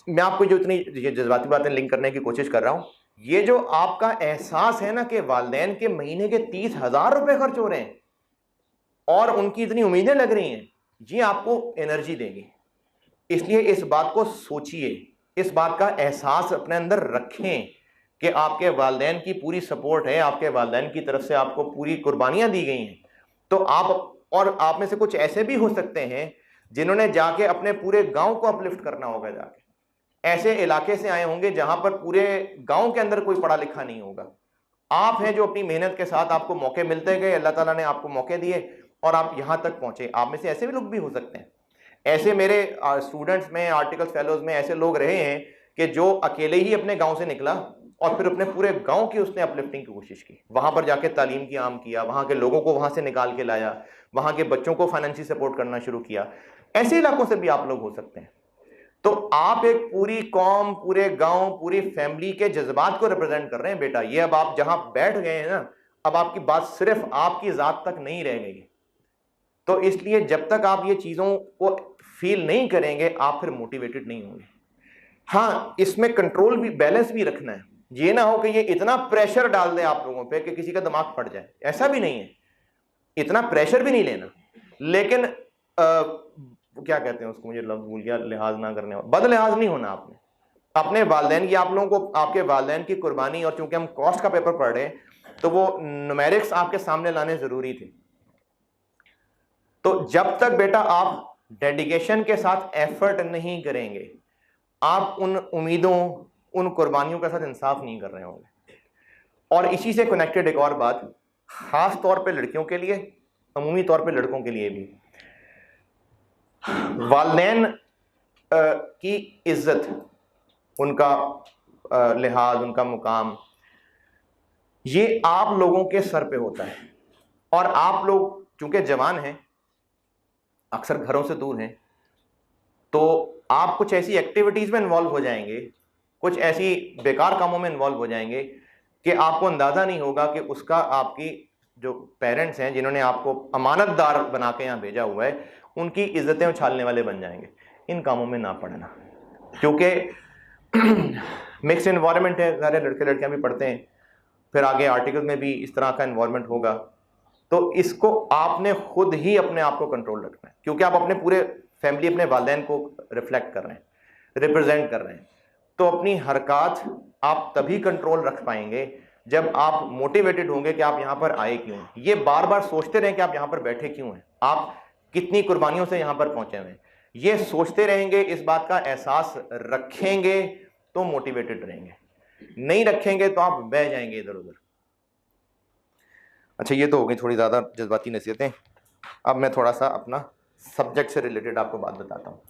मैं आपको जो इतनी जज्बाती बातें लिंक करने की कोशिश कर रहा हूं, ये जो आपका एहसास है ना कि वालिदैन के महीने के 30,000 रुपए खर्च हो रहे हैं और उनकी इतनी उम्मीदें लग रही हैं, ये आपको एनर्जी देगी। इसलिए इस बात को सोचिए, इस बात का एहसास अपने अंदर रखें कि आपके वालिदैन की पूरी सपोर्ट है, आपके वालिदैन की तरफ से आपको पूरी कुर्बानियां दी गई हैं। तो आप में से कुछ ऐसे भी हो सकते हैं जिन्होंने जाके अपने पूरे गांव को अपलिफ्ट करना होगा, जाके ऐसे इलाके से आए होंगे जहां पर पूरे गांव के अंदर कोई पढ़ा लिखा नहीं होगा। आप हैं जो अपनी मेहनत के साथ आपको मौके मिलते गए, अल्लाह ताला ने आपको मौके दिए और आप यहां तक पहुंचे। आप में से ऐसे भी लोग भी हो सकते हैं। ऐसे मेरे स्टूडेंट्स में, आर्टिकल्स फेलोज में ऐसे लोग रहे हैं कि जो अकेले ही अपने गांव से निकला और फिर अपने पूरे गांव की उसने अपलिफ्टिंग की कोशिश की, वहां पर जाके तालीम की आम किया, वहां के लोगों को वहां से निकाल के लाया, वहां के बच्चों को फाइनेंशियल सपोर्ट करना शुरू किया। ऐसे इलाकों से भी आप लोग हो सकते हैं। तो आप एक पूरी कौम, पूरे गांव, पूरी फैमिली के जज्बात को रिप्रेजेंट कर रहे हैं बेटा। ये अब आप जहां बैठ गए हैं ना, अब आपकी बात सिर्फ आपकी जात तक नहीं रह गई। तो इसलिए जब तक आप ये चीजों को फील नहीं करेंगे, आप फिर मोटिवेटेड नहीं होंगे। हाँ, इसमें कंट्रोल भी, बैलेंस भी रखना है। ये ना हो कि ये इतना प्रेशर डाल दे आप लोगों पे कि किसी का दिमाग फट जाए, ऐसा भी नहीं है। इतना प्रेशर भी नहीं लेना, लेकिन क्या कहते हैं उसको, मुझे लफ्ज भूल गया, लिहाज ना करने, बद लिहाज नहीं होना आपने अपने वालिदैन की। आप लोगों को आपके वालिदैन की कुर्बानी, और चूंकि हम कॉस्ट का पेपर पढ़ रहे हैं तो वो न्यूमेरिक्स आपके सामने लाने जरूरी थे। तो जब तक बेटा आप डेडिकेशन के साथ एफर्ट नहीं करेंगे, आप उन उम्मीदों, उन कुर्बानियों के साथ इंसाफ नहीं कर रहे होंगे। और इसी से कनेक्टेड एक और बात, खास तौर पे लड़कियों के लिए, अमूमी तौर पे लड़कों के लिए भी, वालिदैन की इज्जत, उनका लिहाज, उनका मुकाम, ये आप लोगों के सर पे होता है। और आप लोग चूंकि जवान हैं, अक्सर घरों से दूर हैं, तो आप कुछ ऐसी एक्टिविटीज में इन्वॉल्व हो जाएंगे, कुछ ऐसी बेकार कामों में इन्वॉल्व हो जाएंगे कि आपको अंदाजा नहीं होगा कि उसका, आपकी जो पेरेंट्स हैं जिन्होंने आपको अमानतदार बना के यहाँ भेजा हुआ है, उनकी इज्जतें उछालने वाले बन जाएंगे। इन कामों में ना पड़ना, क्योंकि मिक्स इन्वायरमेंट है, सारे लड़के लड़कियां भी पढ़ते हैं, फिर आगे आर्टिकल में भी इस तरह का इन्वायरमेंट होगा। तो इसको आपने खुद ही अपने आप को कंट्रोल रखना है, क्योंकि आप अपने पूरे फैमिली, अपने वालिदैन को रिफ्लेक्ट कर रहे हैं, रिप्रेजेंट कर रहे हैं। तो अपनी हरकत आप तभी कंट्रोल रख पाएंगे जब आप मोटिवेटेड होंगे कि आप यहां पर आए क्यों। ये बार बार सोचते रहें कि आप यहां पर बैठे क्यों हैं, आप कितनी कुर्बानियों से यहां पर पहुंचे हुए हैं। ये सोचते रहेंगे, इस बात का एहसास रखेंगे तो मोटिवेटेड रहेंगे, नहीं रखेंगे तो आप बह जाएंगे इधर उधर। अच्छा, ये तो हो गई थोड़ी ज़्यादा जज्बाती नसीहतें। अब मैं थोड़ा सा अपना सब्जेक्ट से रिलेटेड आपको बात बताता हूँ।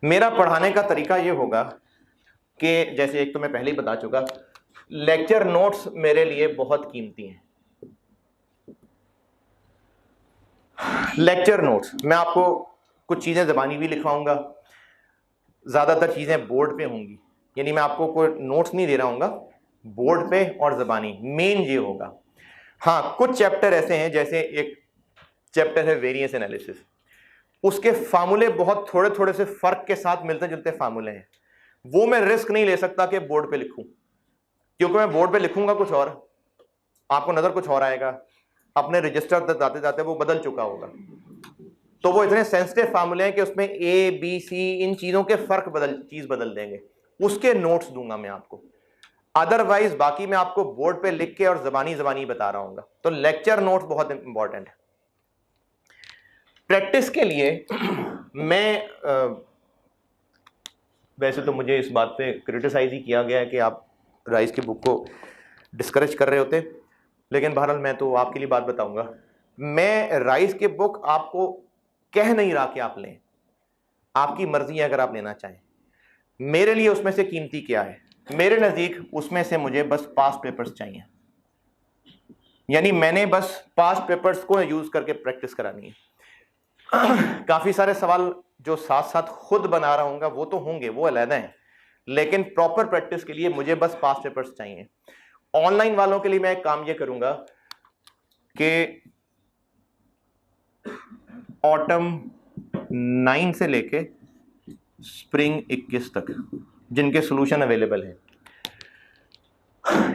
मेरा पढ़ाने का तरीका ये होगा कि जैसे एक तो मैं पहले ही बता चुका, लेक्चर नोट्स मेरे लिए बहुत कीमती हैं। लेक्चर नोट्स मैं आपको कुछ चीज़ें ज़बानी भी लिखवाऊंगा, ज़्यादातर चीज़ें बोर्ड पे होंगी, यानी मैं आपको कोई नोट्स नहीं दे रहा हूँगा, बोर्ड पे और ज़बानी मेन ये होगा। हाँ, कुछ चैप्टर ऐसे हैं, जैसे एक चैप्टर है वेरिएंस एनालिसिस, उसके फार्मूले बहुत थोड़े थोड़े से फर्क के साथ मिलते जुलते फार्मूले हैं। वो मैं रिस्क नहीं ले सकता कि बोर्ड पे लिखूं, क्योंकि मैं बोर्ड पे लिखूंगा कुछ और, आपको नजर कुछ और आएगा, अपने रजिस्टर तक जाते जाते वो बदल चुका होगा। तो वो इतने सेंसिटिव फार्मूले हैं कि उसमें ए बी सी इन चीजों के फर्क बदल देंगे, उसके नोट्स दूंगा मैं आपको। अदरवाइज बाकी मैं आपको बोर्ड पे लिख के और जबानी बता रहा हूँ। तो लेक्चर नोट्स बहुत इंपॉर्टेंट है। प्रैक्टिस के लिए मैं वैसे तो मुझे इस बात पे क्रिटिसाइज ही किया गया है कि आप राइस की बुक को डिस्करेज कर रहे होते, लेकिन बहरहाल मैं तो आपके लिए बात बताऊंगा। मैं राइस की बुक आपको कह नहीं रहा कि आप लें, आपकी मर्जी है अगर आप लेना चाहें। मेरे लिए उसमें से कीमती क्या है, मेरे नज़दीक उसमें से मुझे बस पास्ट पेपर्स चाहिए, यानी मैंने बस पास्ट पेपर्स को यूज करके प्रैक्टिस करानी है। काफी सारे सवाल जो साथ साथ खुद बना रहा हूँगा वो तो होंगे, वो अलग हैं, लेकिन प्रॉपर प्रैक्टिस के लिए मुझे बस पास्ट पेपर्स चाहिए। ऑनलाइन वालों के लिए मैं एक काम ये करूंगा कि ऑटम 9 से लेके स्प्रिंग 21 तक जिनके सॉल्यूशन अवेलेबल हैं,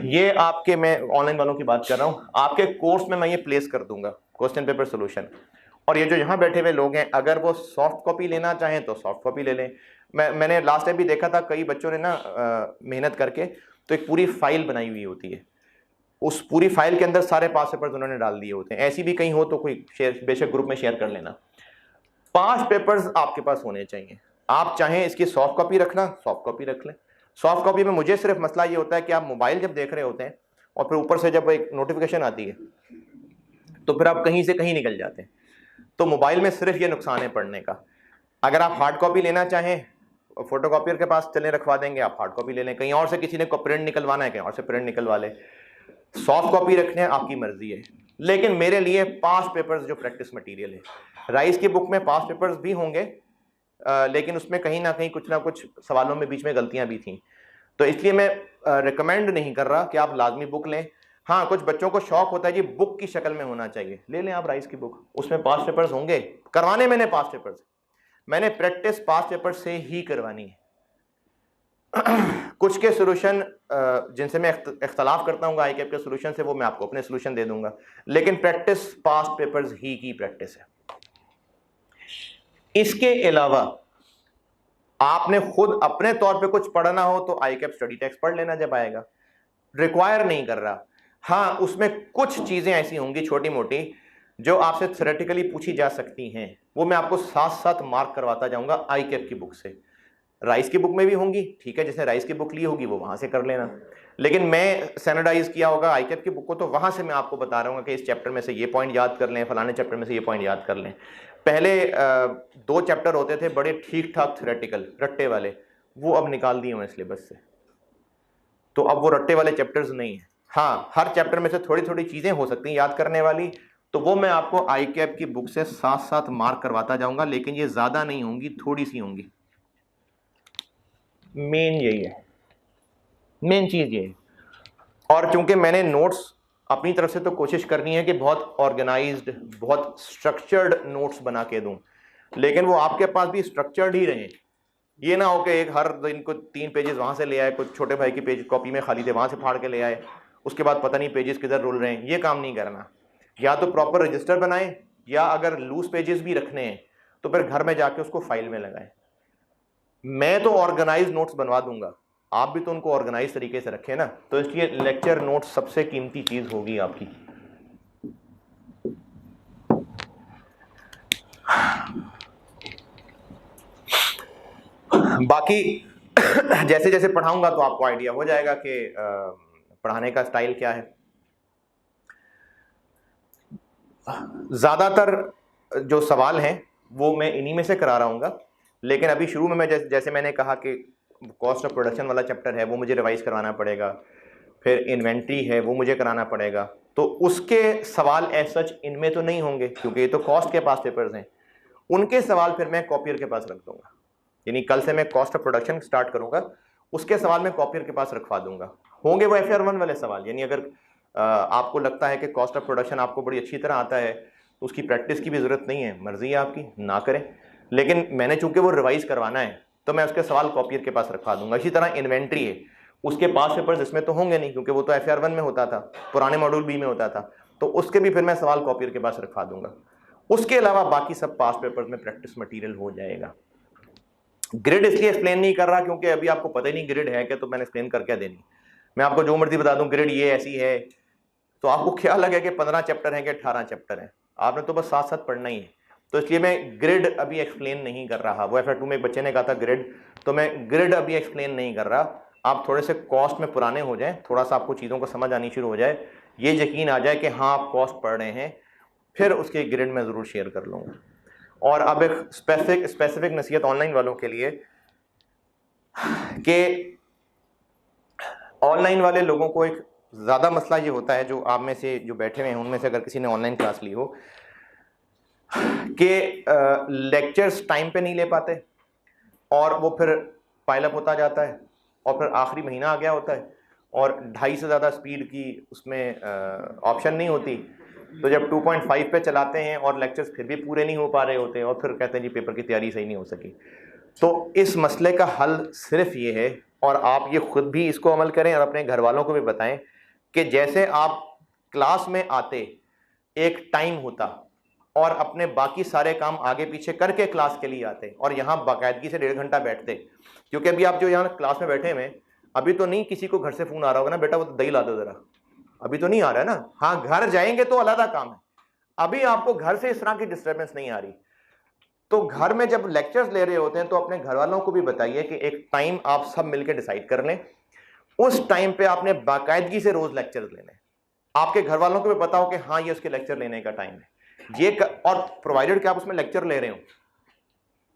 ये आपके, मैं ऑनलाइन वालों की बात कर रहा हूं, आपके कोर्स में मैं ये प्लेस कर दूंगा क्वेश्चन पेपर सॉल्यूशन। और ये जो यहाँ बैठे हुए लोग हैं, अगर वो सॉफ्ट कॉपी लेना चाहें तो सॉफ्ट कॉपी ले लें। मैंने लास्ट टाइम भी देखा था, कई बच्चों ने ना मेहनत करके तो एक पूरी फाइल बनाई हुई होती है, उस पूरी फाइल के अंदर सारे पास पेपर्स उन्होंने डाल दिए होते हैं। ऐसी भी कहीं हो तो कोई शेयर, बेशक ग्रुप में शेयर कर लेना। पांच पेपर्स आपके पास होने चाहिए। आप चाहें इसकी सॉफ्ट कॉपी रखना, सॉफ्ट कॉपी रख लें। सॉफ्ट कॉपी में मुझे सिर्फ मसला ये होता है कि आप मोबाइल जब देख रहे होते हैं और फिर ऊपर से जब एक नोटिफिकेशन आती है तो फिर आप कहीं से कहीं निकल जाते हैं। तो मोबाइल में सिर्फ ये नुकसान है पढ़ने का। अगर आप हार्ड कॉपी लेना चाहें, फोटोकॉपियर के पास चले रखवा देंगे, आप हार्ड कॉपी ले लें, कहीं और से किसी ने प्रिंट निकलवाना है कहीं और से प्रिंट निकलवा ले, सॉफ्ट कॉपी रखने हैं आपकी मर्जी है। लेकिन मेरे लिए पास्ट पेपर्स जो प्रैक्टिस मटेरियल है, राइस की बुक में पास्ट पेपर्स भी होंगे लेकिन उसमें कहीं ना कहीं कुछ ना कुछ सवालों में बीच में गलतियां भी थी, तो इसलिए मैं रिकमेंड नहीं कर रहा कि आप लाजमी बुक लें। हाँ, कुछ बच्चों को शौक होता है जी बुक की शक्ल में होना चाहिए, ले लें आप राइस की बुक, उसमें पास्ट पेपर्स होंगे, करवाने मैंने पास्ट पेपर्स, मैंने प्रैक्टिस पास्ट पेपर से ही करवानी है। कुछ के सोल्यूशन जिनसे मैं इख्तलाफ करता हूँ आईकैप के सोल्यूशन से, वो मैं आपको अपने सोल्यूशन दे दूंगा, लेकिन प्रैक्टिस पास्ट पेपर्स ही की प्रैक्टिस है। इसके अलावा आपने खुद अपने तौर पे कुछ पढ़ना हो तो आईकैप स्टडी टेक्स्ट पढ़ लेना जब आएगा, रिक्वायर नहीं कर रहा। हाँ, उसमें कुछ चीजें ऐसी होंगी छोटी मोटी जो आपसे थ्योरेटिकली पूछी जा सकती हैं, वो मैं आपको साथ साथ मार्क करवाता जाऊंगा आईकैप की बुक से। राइस की बुक में भी होंगी, ठीक है, जिसने राइस की बुक ली होगी वो वहां से कर लेना, लेकिन मैं स्टैंडर्डाइज किया होगा आईकैप की बुक को, तो वहां से मैं आपको बता रहा हूँ कि इस चैप्टर में से ये पॉइंट याद कर लें, फलाने चैप्टर में से ये पॉइंट याद कर लें। पहले 2 चैप्टर होते थे बड़े ठीक ठाक थ्योरेटिकल रट्टे वाले, वो अब निकाल दिए हुए सिलेबस से, तो अब वो रट्टे वाले चैप्टर्स नहीं है। हाँ, हर चैप्टर में से थोड़ी थोड़ी चीजें हो सकती हैं याद करने वाली, तो वो मैं आपको आईकैप की बुक से साथ साथ मार्क करवाता जाऊंगा, लेकिन ये ज्यादा नहीं होंगी, थोड़ी सी होंगी। मेन यही है, मेन चीज ये है। और चूंकि मैंने नोट्स अपनी तरफ से तो कोशिश करनी है कि बहुत ऑर्गेनाइज्ड, बहुत स्ट्रक्चर्ड नोट्स बना के दूं, लेकिन वो आपके पास भी स्ट्रक्चर्ड ही रहे। ये ना हो कि एक हर दिन को 3 पेजेस वहां से ले आए, कुछ छोटे भाई की पेज कॉपी में खाली थे वहां से फाड़ के ले आए, उसके बाद पता नहीं पेजेस किधर रुल रहे हैं। ये काम नहीं करना, या तो प्रॉपर रजिस्टर बनाएं, या अगर लूज पेजेस भी रखने हैं तो फिर घर में जाके उसको फाइल में लगाएं। मैं तो ऑर्गेनाइज नोट्स बनवा दूंगा, आप भी तो उनको ऑर्गेनाइज तरीके से रखें ना, तो इसलिए लेक्चर नोट्स सबसे कीमती चीज होगी आपकी। बाकी जैसे जैसे पढ़ाऊंगा तो आपको आइडिया हो जाएगा कि पढ़ाने का स्टाइल क्या है। ज्यादातर जो सवाल हैं वो मैं इन्हीं में से करा रहा हूँगा, लेकिन अभी शुरू में मैं जैसे मैंने कहा कि कॉस्ट ऑफ प्रोडक्शन वाला चैप्टर है वो मुझे रिवाइज करवाना पड़ेगा, फिर इन्वेंट्री है वो मुझे कराना पड़ेगा, तो उसके सवाल एज सच इनमें तो नहीं होंगे क्योंकि ये तो कॉस्ट के पास पेपर्स हैं। उनके सवाल फिर मैं कॉपियर के पास रख दूंगा, यानी कल से मैं कॉस्ट ऑफ प्रोडक्शन स्टार्ट करूंगा, उसके सवाल मैं कॉपियर के पास रखवा दूंगा। होंगे वो FR 1 वाले सवाल, यानी अगर आपको लगता है कि कॉस्ट ऑफ प्रोडक्शन आपको बड़ी अच्छी तरह आता है तो उसकी प्रैक्टिस की भी ज़रूरत नहीं है, मर्जी है आपकी, ना करें, लेकिन मैंने चूंकि वो रिवाइज करवाना है तो मैं उसके सवाल कॉपियर के पास रखवा दूंगा। इसी तरह इन्वेंट्री है, उसके पास पेपर्स इसमें तो होंगे नहीं क्योंकि वो तो FR 1 में होता था, पुराने मॉड्यूल B में होता था, तो उसके भी फिर मैं सवाल कॉपियर के पास रखवा दूंगा। उसके अलावा बाकी सब पास पेपर्स में प्रैक्टिस मटेरियल हो जाएगा। ग्रिड इसलिए एक्सप्लेन नहीं कर रहा क्योंकि अभी आपको पता ही नहीं ग्रिड है क्या, तो मैंने एक्सप्लेन करके देनी। मैं आपको जो मर्जी बता दूं ग्रिड ये ऐसी है, तो आपको ख्याल लगे कि 15 चैप्टर हैं कि 18 चैप्टर हैं, आपने तो बस साथ साथ पढ़ना ही है। तो इसलिए मैं ग्रिड अभी एक्सप्लेन नहीं कर रहा। वो FR 2 में एक बच्चे ने कहा था ग्रिड, तो मैं ग्रिड अभी एक्सप्लेन नहीं कर रहा। आप थोड़े से कॉस्ट में पुराने हो जाएं, थोड़ा सा आपको चीज़ों को समझ आनी शुरू हो जाए, ये यकीन आ जाए कि हाँ आप कॉस्ट पढ़ रहे हैं, फिर उसके ग्रिड में ज़रूर शेयर कर लूँगा। और अब एक स्पेसिफिक नसीहत ऑनलाइन वालों के लिए कि ऑनलाइन वाले लोगों को एक ज़्यादा मसला ये होता है, जो आप में से जो बैठे हुए हैं उनमें से अगर किसी ने ऑनलाइन क्लास ली हो, कि लेक्चर्स टाइम पे नहीं ले पाते और वो फिर पाइल अप होता जाता है और फिर आखिरी महीना आ गया होता है और 2.5 से ज़्यादा स्पीड की उसमें ऑप्शन नहीं होती, तो जब 2.5 पे चलाते हैं और लेक्चर्स फिर भी पूरे नहीं हो पा रहे होते और फिर कहते हैं जी पेपर की तैयारी सही नहीं हो सकी। तो इस मसले का हल सिर्फ ये है, और आप ये खुद भी इसको अमल करें और अपने घर वालों को भी बताएं, कि जैसे आप क्लास में आते एक टाइम होता और अपने बाकी सारे काम आगे पीछे करके क्लास के लिए आते और यहाँ बाकायदगी से 1.5 घंटा बैठते, क्योंकि अभी आप जो यहाँ क्लास में बैठे हुए अभी तो नहीं किसी को घर से फोन आ रहा होगा ना, बेटा वो दही ला दो जरा, अभी तो नहीं आ रहा है ना। हाँ, घर जाएंगे तो अलग काम है, अभी आपको घर से इस तरह की डिस्टर्बेंस नहीं आ रही। तो घर में जब लेक्चर्स ले रहे होते हैं तो अपने घर वालों को भी बताइए कि एक टाइम आप सब मिलकर डिसाइड कर लें, उस टाइम पे आपने बाकायदगी से रोज लेक्चर्स लेने, आपके घर वालों को भी पता हो कि हाँ ये उसके लेक्चर लेने का टाइम है ये और प्रोवाइडेड कि आप उसमें लेक्चर ले रहे हो,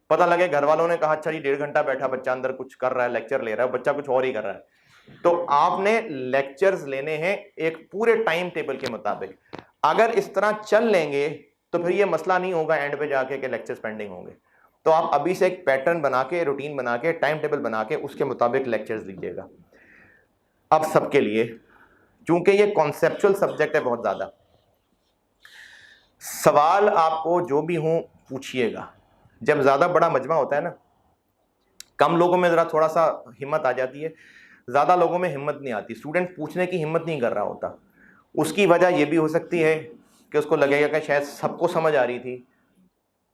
पता लगे घर वालों ने कहा अच्छा जी 1.5 घंटा बैठा बच्चा अंदर कुछ कर रहा है, लेक्चर ले रहा है, बच्चा कुछ और ही कर रहा है। तो आपने लेक्चर्स लेने हैं एक पूरे टाइम टेबल के मुताबिक। अगर इस तरह चल लेंगे तो फिर ये मसला नहीं होगा एंड पे जाके कि लेक्चर्स पेंडिंग होंगे। तो आप अभी से एक पैटर्न बना के, रूटीन बना के, टाइम टेबल बना के उसके मुताबिक लेक्चर्स दीजिएगा। अब सबके लिए, चूंकि ये कॉन्सेप्चुअल सब्जेक्ट है बहुत ज़्यादा, सवाल आपको जो भी हों पूछिएगा। जब ज़्यादा बड़ा मजमा होता है ना, कम लोगों में ज़रा थोड़ा सा हिम्मत आ जाती है, ज़्यादा लोगों में हिम्मत नहीं आती। स्टूडेंट पूछने की हिम्मत नहीं कर रहा होता। उसकी वजह यह भी हो सकती है कि उसको लगेगा कि शायद सबको समझ आ रही थी,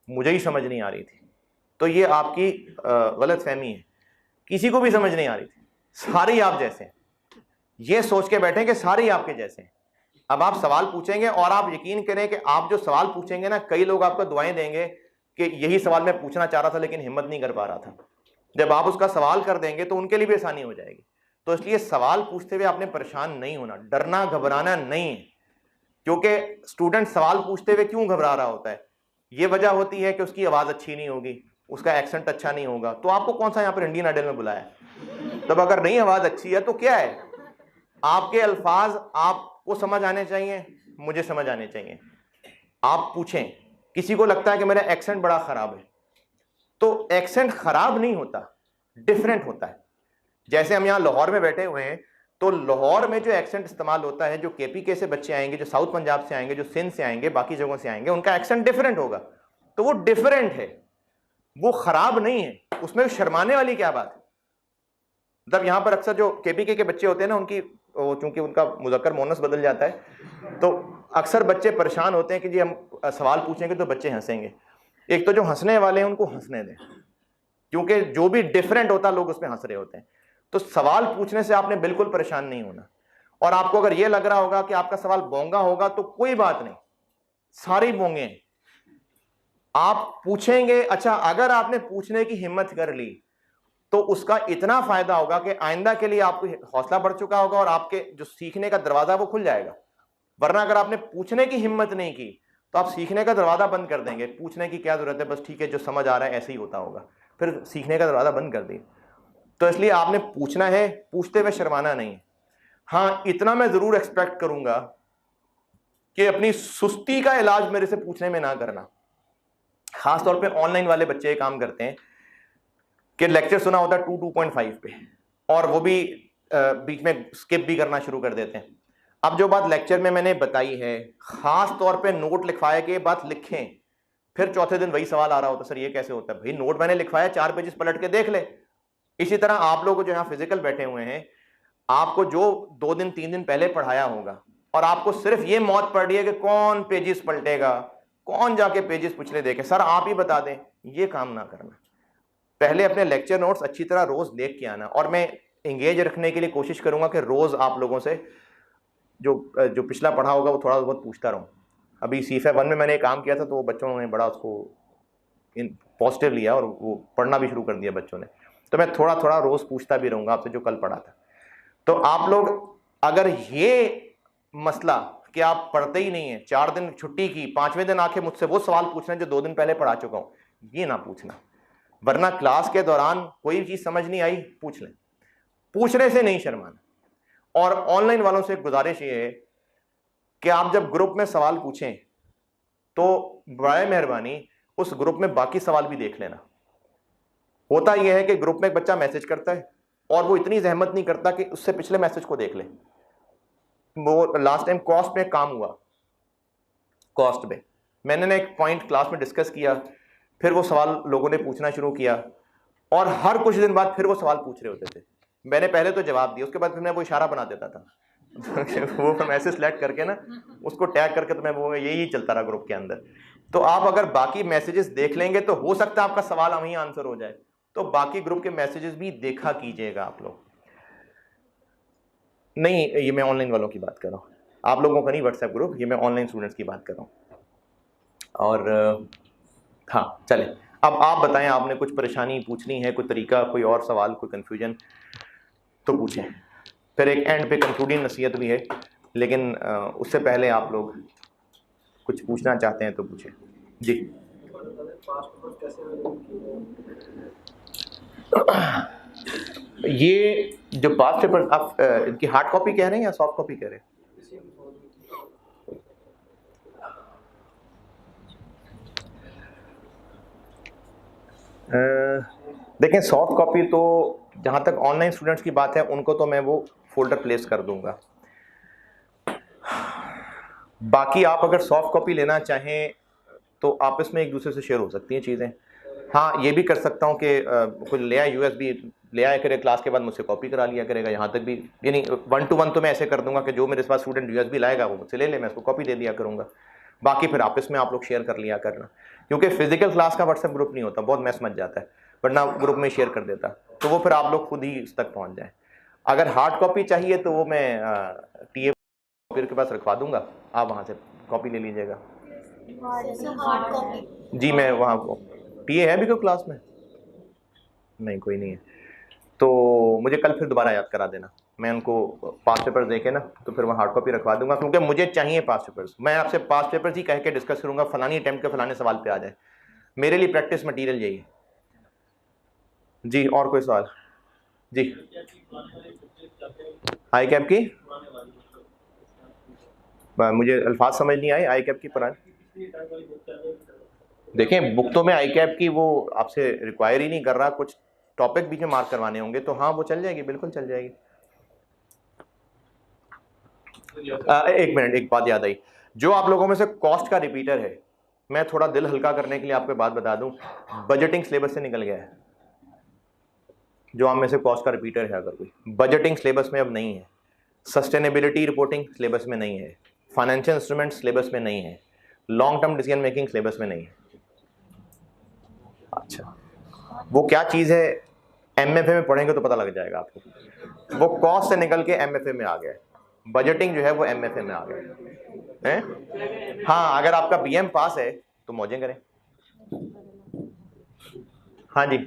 मुझे ही समझ नहीं आ रही थी। तो ये आपकी गलत फहमी है, किसी को भी समझ नहीं आ रही थी, सारे ही आप जैसे हैं। ये सोच के बैठे कि सारे ही आपके जैसे हैं। अब आप सवाल पूछेंगे और आप यकीन करें कि आप जो सवाल पूछेंगे ना, कई लोग आपको दुआएं देंगे कि यही सवाल मैं पूछना चाह रहा था लेकिन हिम्मत नहीं कर पा रहा था। जब आप उसका सवाल कर देंगे तो उनके लिए भी आसानी हो जाएगी। तो इसलिए सवाल पूछते हुए आपने परेशान नहीं होना, डरना घबराना नहीं है। क्योंकि स्टूडेंट सवाल पूछते हुए क्यों घबरा रहा होता है, ये वजह होती है कि उसकी आवाज़ अच्छी नहीं होगी, उसका एक्सेंट अच्छा नहीं होगा। तो आपको कौन सा यहाँ पर इंडियन आइडल में बुलाया? तब अगर नहीं आवाज़ अच्छी है तो क्या है, आपके अल्फाज आपको समझ आने चाहिए, मुझे समझ आने चाहिए। आप पूछें, किसी को लगता है कि मेरा एक्सेंट बड़ा खराब है, तो एक्सेंट खराब नहीं होता, डिफरेंट होता है। जैसे हम यहाँ लाहौर में बैठे हुए हैं, तो लाहौर में जो एक्सेंट इस्तेमाल होता है, जो केपीके से बच्चे आएंगे, जो साउथ पंजाब से आएंगे, जो सिंध से आएंगे, बाकी जगहों से आएंगे, उनका एक्सेंट डिफरेंट होगा। तो वो डिफरेंट है, वो खराब नहीं है, उसमें शर्माने वाली क्या बात है। मतलब यहाँ पर अक्सर जो केपीके के बच्चे होते हैं ना, उनकी चूंकि उनका मुज़क्कर मोनस बदल जाता है, तो अक्सर बच्चे परेशान होते हैं कि जी हम सवाल पूछेंगे तो बच्चे हंसेंगे। एक तो जो हंसने वाले हैं उनको हंसने दें, क्योंकि जो भी डिफरेंट होता है लोग उसमें हंस रहे होते हैं। तो सवाल पूछने से आपने बिल्कुल परेशान नहीं होना। और आपको अगर यह लग रहा होगा कि आपका सवाल बोंगा होगा तो कोई बात नहीं, सारे बोंगे हैं, आप पूछेंगे। अच्छा, अगर आपने पूछने की हिम्मत कर ली तो उसका इतना फायदा होगा कि आइंदा के लिए आपको हौसला बढ़ चुका होगा और आपके जो सीखने का दरवाजा वो खुल जाएगा। वरना अगर आपने पूछने की हिम्मत नहीं की तो आप सीखने का दरवाजा बंद कर देंगे। पूछने की क्या जरूरत है, बस ठीक है जो समझ आ रहा है ऐसे ही होता होगा, फिर सीखने का दरवाजा बंद कर दिए। तो इसलिए आपने पूछना है, पूछते हुए शर्माना नहीं है। हाँ, इतना मैं जरूर एक्सपेक्ट करूंगा कि अपनी सुस्ती का इलाज मेरे से पूछने में ना करना। खासतौर पर ऑनलाइन वाले बच्चे ये काम करते हैं कि लेक्चर सुना होता है 2.5 पे, और वो भी बीच में स्किप भी करना शुरू कर देते हैं। अब जो बात लेक्चर में मैंने बताई है, खास तौर पे नोट लिखवाया कि ये बात लिखें, फिर चौथे दिन वही सवाल आ रहा होता है, सर ये कैसे होता है? भाई नोट मैंने लिखवाया, 4 पेजेस पलट के देख ले। इसी तरह आप लोग जो यहाँ फिजिकल बैठे हुए हैं, आपको जो 2 दिन 3 दिन पहले पढ़ाया होगा और आपको सिर्फ ये मौत पड़ रही है कि कौन पेजेस पलटेगा, कौन जाके पेजेस पिछले देखे, सर आप ही बता दें, ये काम ना करना। पहले अपने लेक्चर नोट्स अच्छी तरह रोज देख के आना। और मैं इंगेज रखने के लिए कोशिश करूंगा कि रोज आप लोगों से जो पिछला पढ़ा होगा वो थोड़ा बहुत पूछता रहूं। अभी C5 में मैंने काम किया था तो बच्चों ने बड़ा उसको पॉजिटिव लिया और वो पढ़ना भी शुरू कर दिया बच्चों ने। तो मैं थोड़ा थोड़ा रोज पूछता भी रहूंगा आपसे जो कल पढ़ा था। तो आप लोग अगर ये मसला कि आप पढ़ते ही नहीं है, 4 दिन छुट्टी की, 5वें दिन आके मुझसे वो सवाल पूछना जो 2 दिन पहले पढ़ा चुका हूं, ये ना पूछना। वरना क्लास के दौरान कोई चीज समझ नहीं आई, पूछ लें, पूछने से नहीं शर्माना। और ऑनलाइन वालों से गुजारिश ये है कि आप जब ग्रुप में सवाल पूछें तो बड़े मेहरबानी उस ग्रुप में बाकी सवाल भी देख लेना। होता यह है कि ग्रुप में एक बच्चा मैसेज करता है और वो इतनी जहमत नहीं करता कि उससे पिछले मैसेज को देख ले। वो लास्ट टाइम कॉस्ट में काम हुआ, कॉस्ट में मैंने एक पॉइंट क्लास में डिस्कस किया, फिर वो सवाल लोगों ने पूछना शुरू किया और हर कुछ दिन बाद फिर वो सवाल पूछ रहे होते थे। मैंने पहले तो जवाब दिया, उसके बाद फिर मैं वो इशारा बना देता था वो मैसेज सेलेक्ट करके ना उसको टैग करके, तो मैं वो यही चलता रहा ग्रुप के अंदर। तो आप अगर बाकी मैसेजेस देख लेंगे तो हो सकता है आपका सवाल वहीं आंसर हो जाए। तो बाकी ग्रुप के मैसेजेस भी देखा कीजिएगा आप लोग। नहीं, ये मैं ऑनलाइन वालों की बात कर रहा हूँ, आप लोगों का नहीं व्हाट्सएप ग्रुप, ये मैं ऑनलाइन स्टूडेंट्स की बात कर रहा हूँ। और हाँ चले, अब आप बताएं, आपने कुछ परेशानी पूछनी है, कोई तरीका, कोई और सवाल, कोई कन्फ्यूजन तो पूछें। फिर एक एंड पे कंक्लूडिंग नसीहत भी है, लेकिन उससे पहले आप लोग कुछ पूछना चाहते हैं तो पूछें जी। ये जो पास्ट पेपर आप इनकी हार्ड कॉपी कह रहे हैं या सॉफ्ट कॉपी कह रहे हैं? देखें, सॉफ्ट कॉपी तो जहाँ तक ऑनलाइन स्टूडेंट्स की बात है उनको तो मैं वो फोल्डर प्लेस कर दूंगा। बाकी आप अगर सॉफ्ट कॉपी लेना चाहें तो आपस में एक दूसरे से शेयर हो सकती हैं चीज़ें। हाँ, ये भी कर सकता हूँ कि कोई ले आया USB ले आया करे, क्लास के बाद मुझसे कॉपी करा लिया करेगा। यहाँ तक भी यानी 1 to 1 तो मैं ऐसे कर दूंगा कि जो मेरे पास स्टूडेंट USB लाएगा वो मुझसे ले ले, मैं उसको कॉपी दे दिया करूँगा। बाकी फिर आपस में आप लोग शेयर कर लिया करना, क्योंकि फिजिकल क्लास का व्हाट्सएप ग्रुप नहीं होता, बहुत मैस मच जाता है, वरना ग्रुप में शेयर कर देता, तो वो फिर आप लोग खुद ही उस तक पहुँच जाए। अगर हार्ड कॉपी चाहिए तो वो मैं TA के पास रखवा दूंगा, आप वहाँ से कॉपी ले लीजिएगा। जी, मैं वहाँ TA है भी तो क्लास में नहीं, कोई नहीं है, तो मुझे कल फिर दोबारा याद करा देना, मैं उनको पास्ट पेपर्स देखे ना तो फिर मैं हार्ड कॉपी रखवा दूंगा, क्योंकि मुझे चाहिए पास्ट पेपर्स। मैं आपसे पास्ट पेपर्स ही कह के डिस्कस करूंगा, फलानी अटेम्प्ट के फलाने सवाल पे आ जाए, मेरे लिए प्रैक्टिस मटेरियल यही है। जी, और कोई सवाल? जी, आई कैप की मुझे अल्फाज समझ नहीं आए। आई कैप की पुरानी देखें, बुक तो मैं आई कैप की वो आपसे रिक्वायर ही नहीं कर रहा, कुछ टॉपिक बीच में मार्क करवाने होंगे तो हाँ वो चल जाएगी, बिल्कुल चल जाएगी। एक मिनट, एक बात याद आई, जो आप लोगों में से कॉस्ट का रिपीटर है, मैं थोड़ा दिल हल्का करने के लिए आपको बात बता दूं, बजटिंग सिलेबस से निकल गया है। जो आप में से कॉस्ट का रिपीटर है अगर कोई, बजटिंग सिलेबस में अब नहीं है, सस्टेनेबिलिटी रिपोर्टिंग सिलेबस में नहीं है, फाइनेंशियल इंस्ट्रूमेंट सिलेबस में नहीं है, long term decision making syllabus में नहीं है। अच्छा, वो क्या चीज़ है MFA में पढ़ेंगे तो पता लग जाएगा आपको। वो कॉस्ट से निकल के MFA में आ गया, बजटिंग जो है वो MFA में आ गया है। हाँ, अगर आपका BM पास है तो मौजें करें। हाँ जी,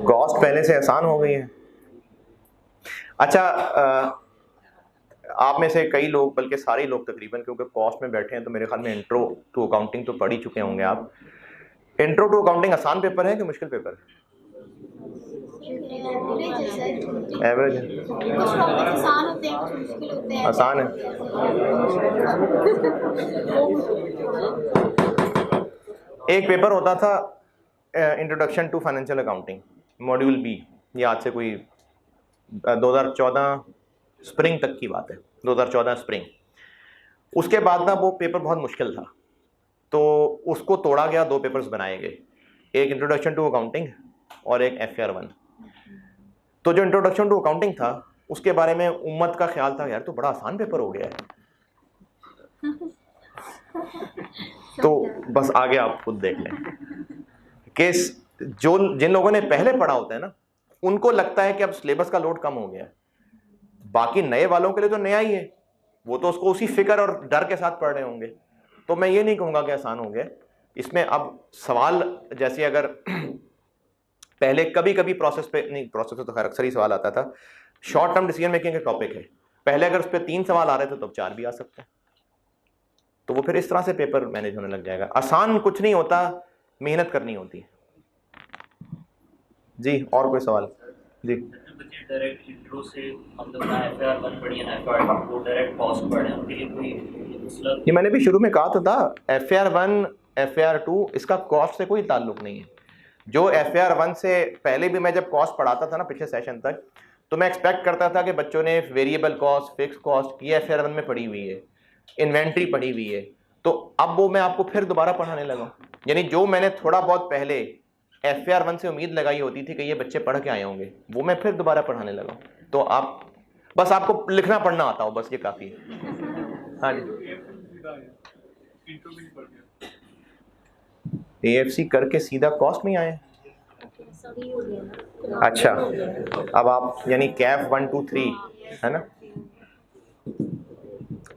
कॉस्ट पहले से आसान हो गई है। अच्छा, आप में से कई लोग, बल्कि सारे लोग तकरीबन, क्योंकि कॉस्ट में बैठे हैं तो मेरे ख्याल में इंट्रो टू अकाउंटिंग तो पढ़ ही चुके होंगे आप। इंट्रो टू अकाउंटिंग आसान पेपर है कि मुश्किल पेपर है? एवरेज है, आसान है। एक पेपर होता था introduction to financial accounting, module B, ये आज से कोई 2014 स्प्रिंग तक की बात है, 2014 स्प्रिंग। उसके बाद ना वो पेपर बहुत मुश्किल था, तो उसको तोड़ा गया, 2 पेपर्स बनाए गए, एक इंट्रोडक्शन टू अकाउंटिंग और एक FAR 1। तो जो इंट्रोडक्शन टू अकाउंटिंग था उसके बारे में उम्मत का ख्याल था यार तो बड़ा आसान पेपर हो गया है, तो बस आगे आप खुद देख लें कि जो जिन लोगों ने पहले पढ़ा होता है ना उनको लगता है कि अब सिलेबस का लोड कम हो गया है, बाकी नए वालों के लिए तो नया ही है, वो तो उसको उसी फिक्र और डर के साथ पढ़ रहे होंगे। तो मैं ये नहीं कहूँगा कि आसान हो गया इसमें। अब सवाल जैसे अगर पहले कभी कभी प्रोसेस पे नहीं, प्रोसेस पे तो खैर अक्सर ही सवाल आता था, शॉर्ट टर्म डिसीजन मेकिंग का टॉपिक है, पहले अगर उस पर 3 सवाल आ रहे थे तो अब 4 भी आ सकते हैं, तो वो फिर इस तरह से पेपर मैनेज होने लग जाएगा। आसान कुछ नहीं होता, मेहनत करनी होती है। जी, और कोई सवाल? जी, डायरेक्ट इंट्रो से हम लोग FAR 1 पढ़िए ना, FAR 2 डायरेक्ट कॉस्ट पढ़े, उनके लिए कोई मतलब? ये मैंने भी शुरू में कहा था FAR 1 FAR 2 इसका कॉस्ट से कोई ताल्लुक नहीं है। जो FAR 1 से पहले भी मैं जब कॉस्ट पढ़ाता था ना पिछले सेशन तक, तो मैं एक्सपेक्ट करता था कि बच्चों ने वेरिएबल कॉस्ट, फिक्स कॉस्ट ये FAR 1 में पढ़ी हुई है, इन्वेंट्री पढ़ी हुई है, तो अब वो मैं आपको फिर दोबारा पढ़ाने लगा। यानी जो मैंने थोड़ा बहुत पहले FAR 1 से उम्मीद लगाई होती थी कि ये बच्चे पढ़ के आए होंगे, वो मैं फिर दोबारा पढ़ाने लगा। तो आप बस आपको लिखना पढ़ना आता हो, बस ये काफ़ी है। हाँ जी, AFC करके सीधा कॉस्ट में आए। अच्छा, अब आप यानी कैफ 1 2 3 है ना,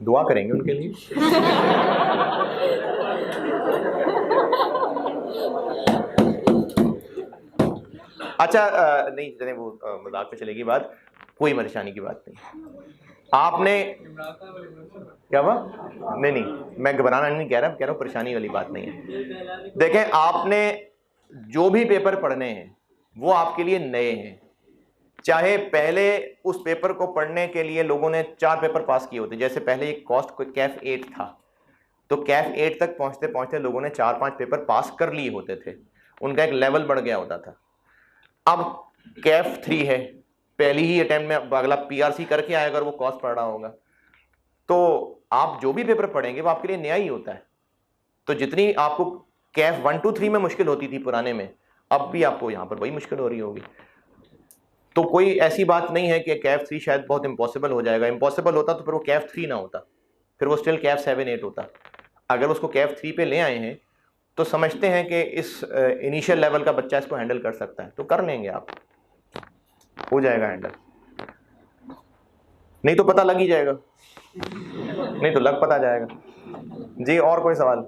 दुआ करेंगे उनके लिए। अच्छा, नहीं चले वो मजाक पे चलेगी बात। कोई परेशानी की बात नहीं। आपने क्या हुआ? नहीं नहीं, मैं घबराना नहीं कह रहा हूँ, परेशानी वाली बात नहीं है। देखें, आपने जो भी पेपर पढ़ने हैं वो आपके लिए नए हैं। चाहे पहले उस पेपर को पढ़ने के लिए लोगों ने 4 पेपर पास किए होते, जैसे पहले एक कॉस्ट कैफ 8 था, तो कैफ 8 तक पहुंचते पहुंचते लोगों ने 4-5 पेपर पास कर लिए होते थे, उनका एक लेवल बढ़ गया होता था। अब कैफ 3 है, पहली ही अटेम्प्ट में अगला पीआरसी करके आए अगर वो कॉस्ट पढ़ रहा होगा, तो आप जो भी पेपर पढ़ेंगे वो आपके लिए नया ही होता है। तो जितनी आपको कैफ 1 2 3 में मुश्किल होती थी पुराने में, अब भी आपको यहाँ पर वही मुश्किल हो रही होगी। तो कोई ऐसी बात नहीं है कि कैफ 3 शायद बहुत इंपॉसिबल हो जाएगा। इंपॉसिबल होता तो फिर वो कैफ 3 ना होता, फिर वो स्टिल कैफ 7 8 होता। अगर उसको कैफ 3 पे ले आए हैं तो समझते हैं कि इस इनिशियल लेवल का बच्चा इसको हैंडल कर सकता है, तो कर लेंगे, आप हो जाएगा हैंडल। नहीं तो पता लग ही जाएगा, नहीं तो लग पता जाएगा। जी, और कोई सवाल?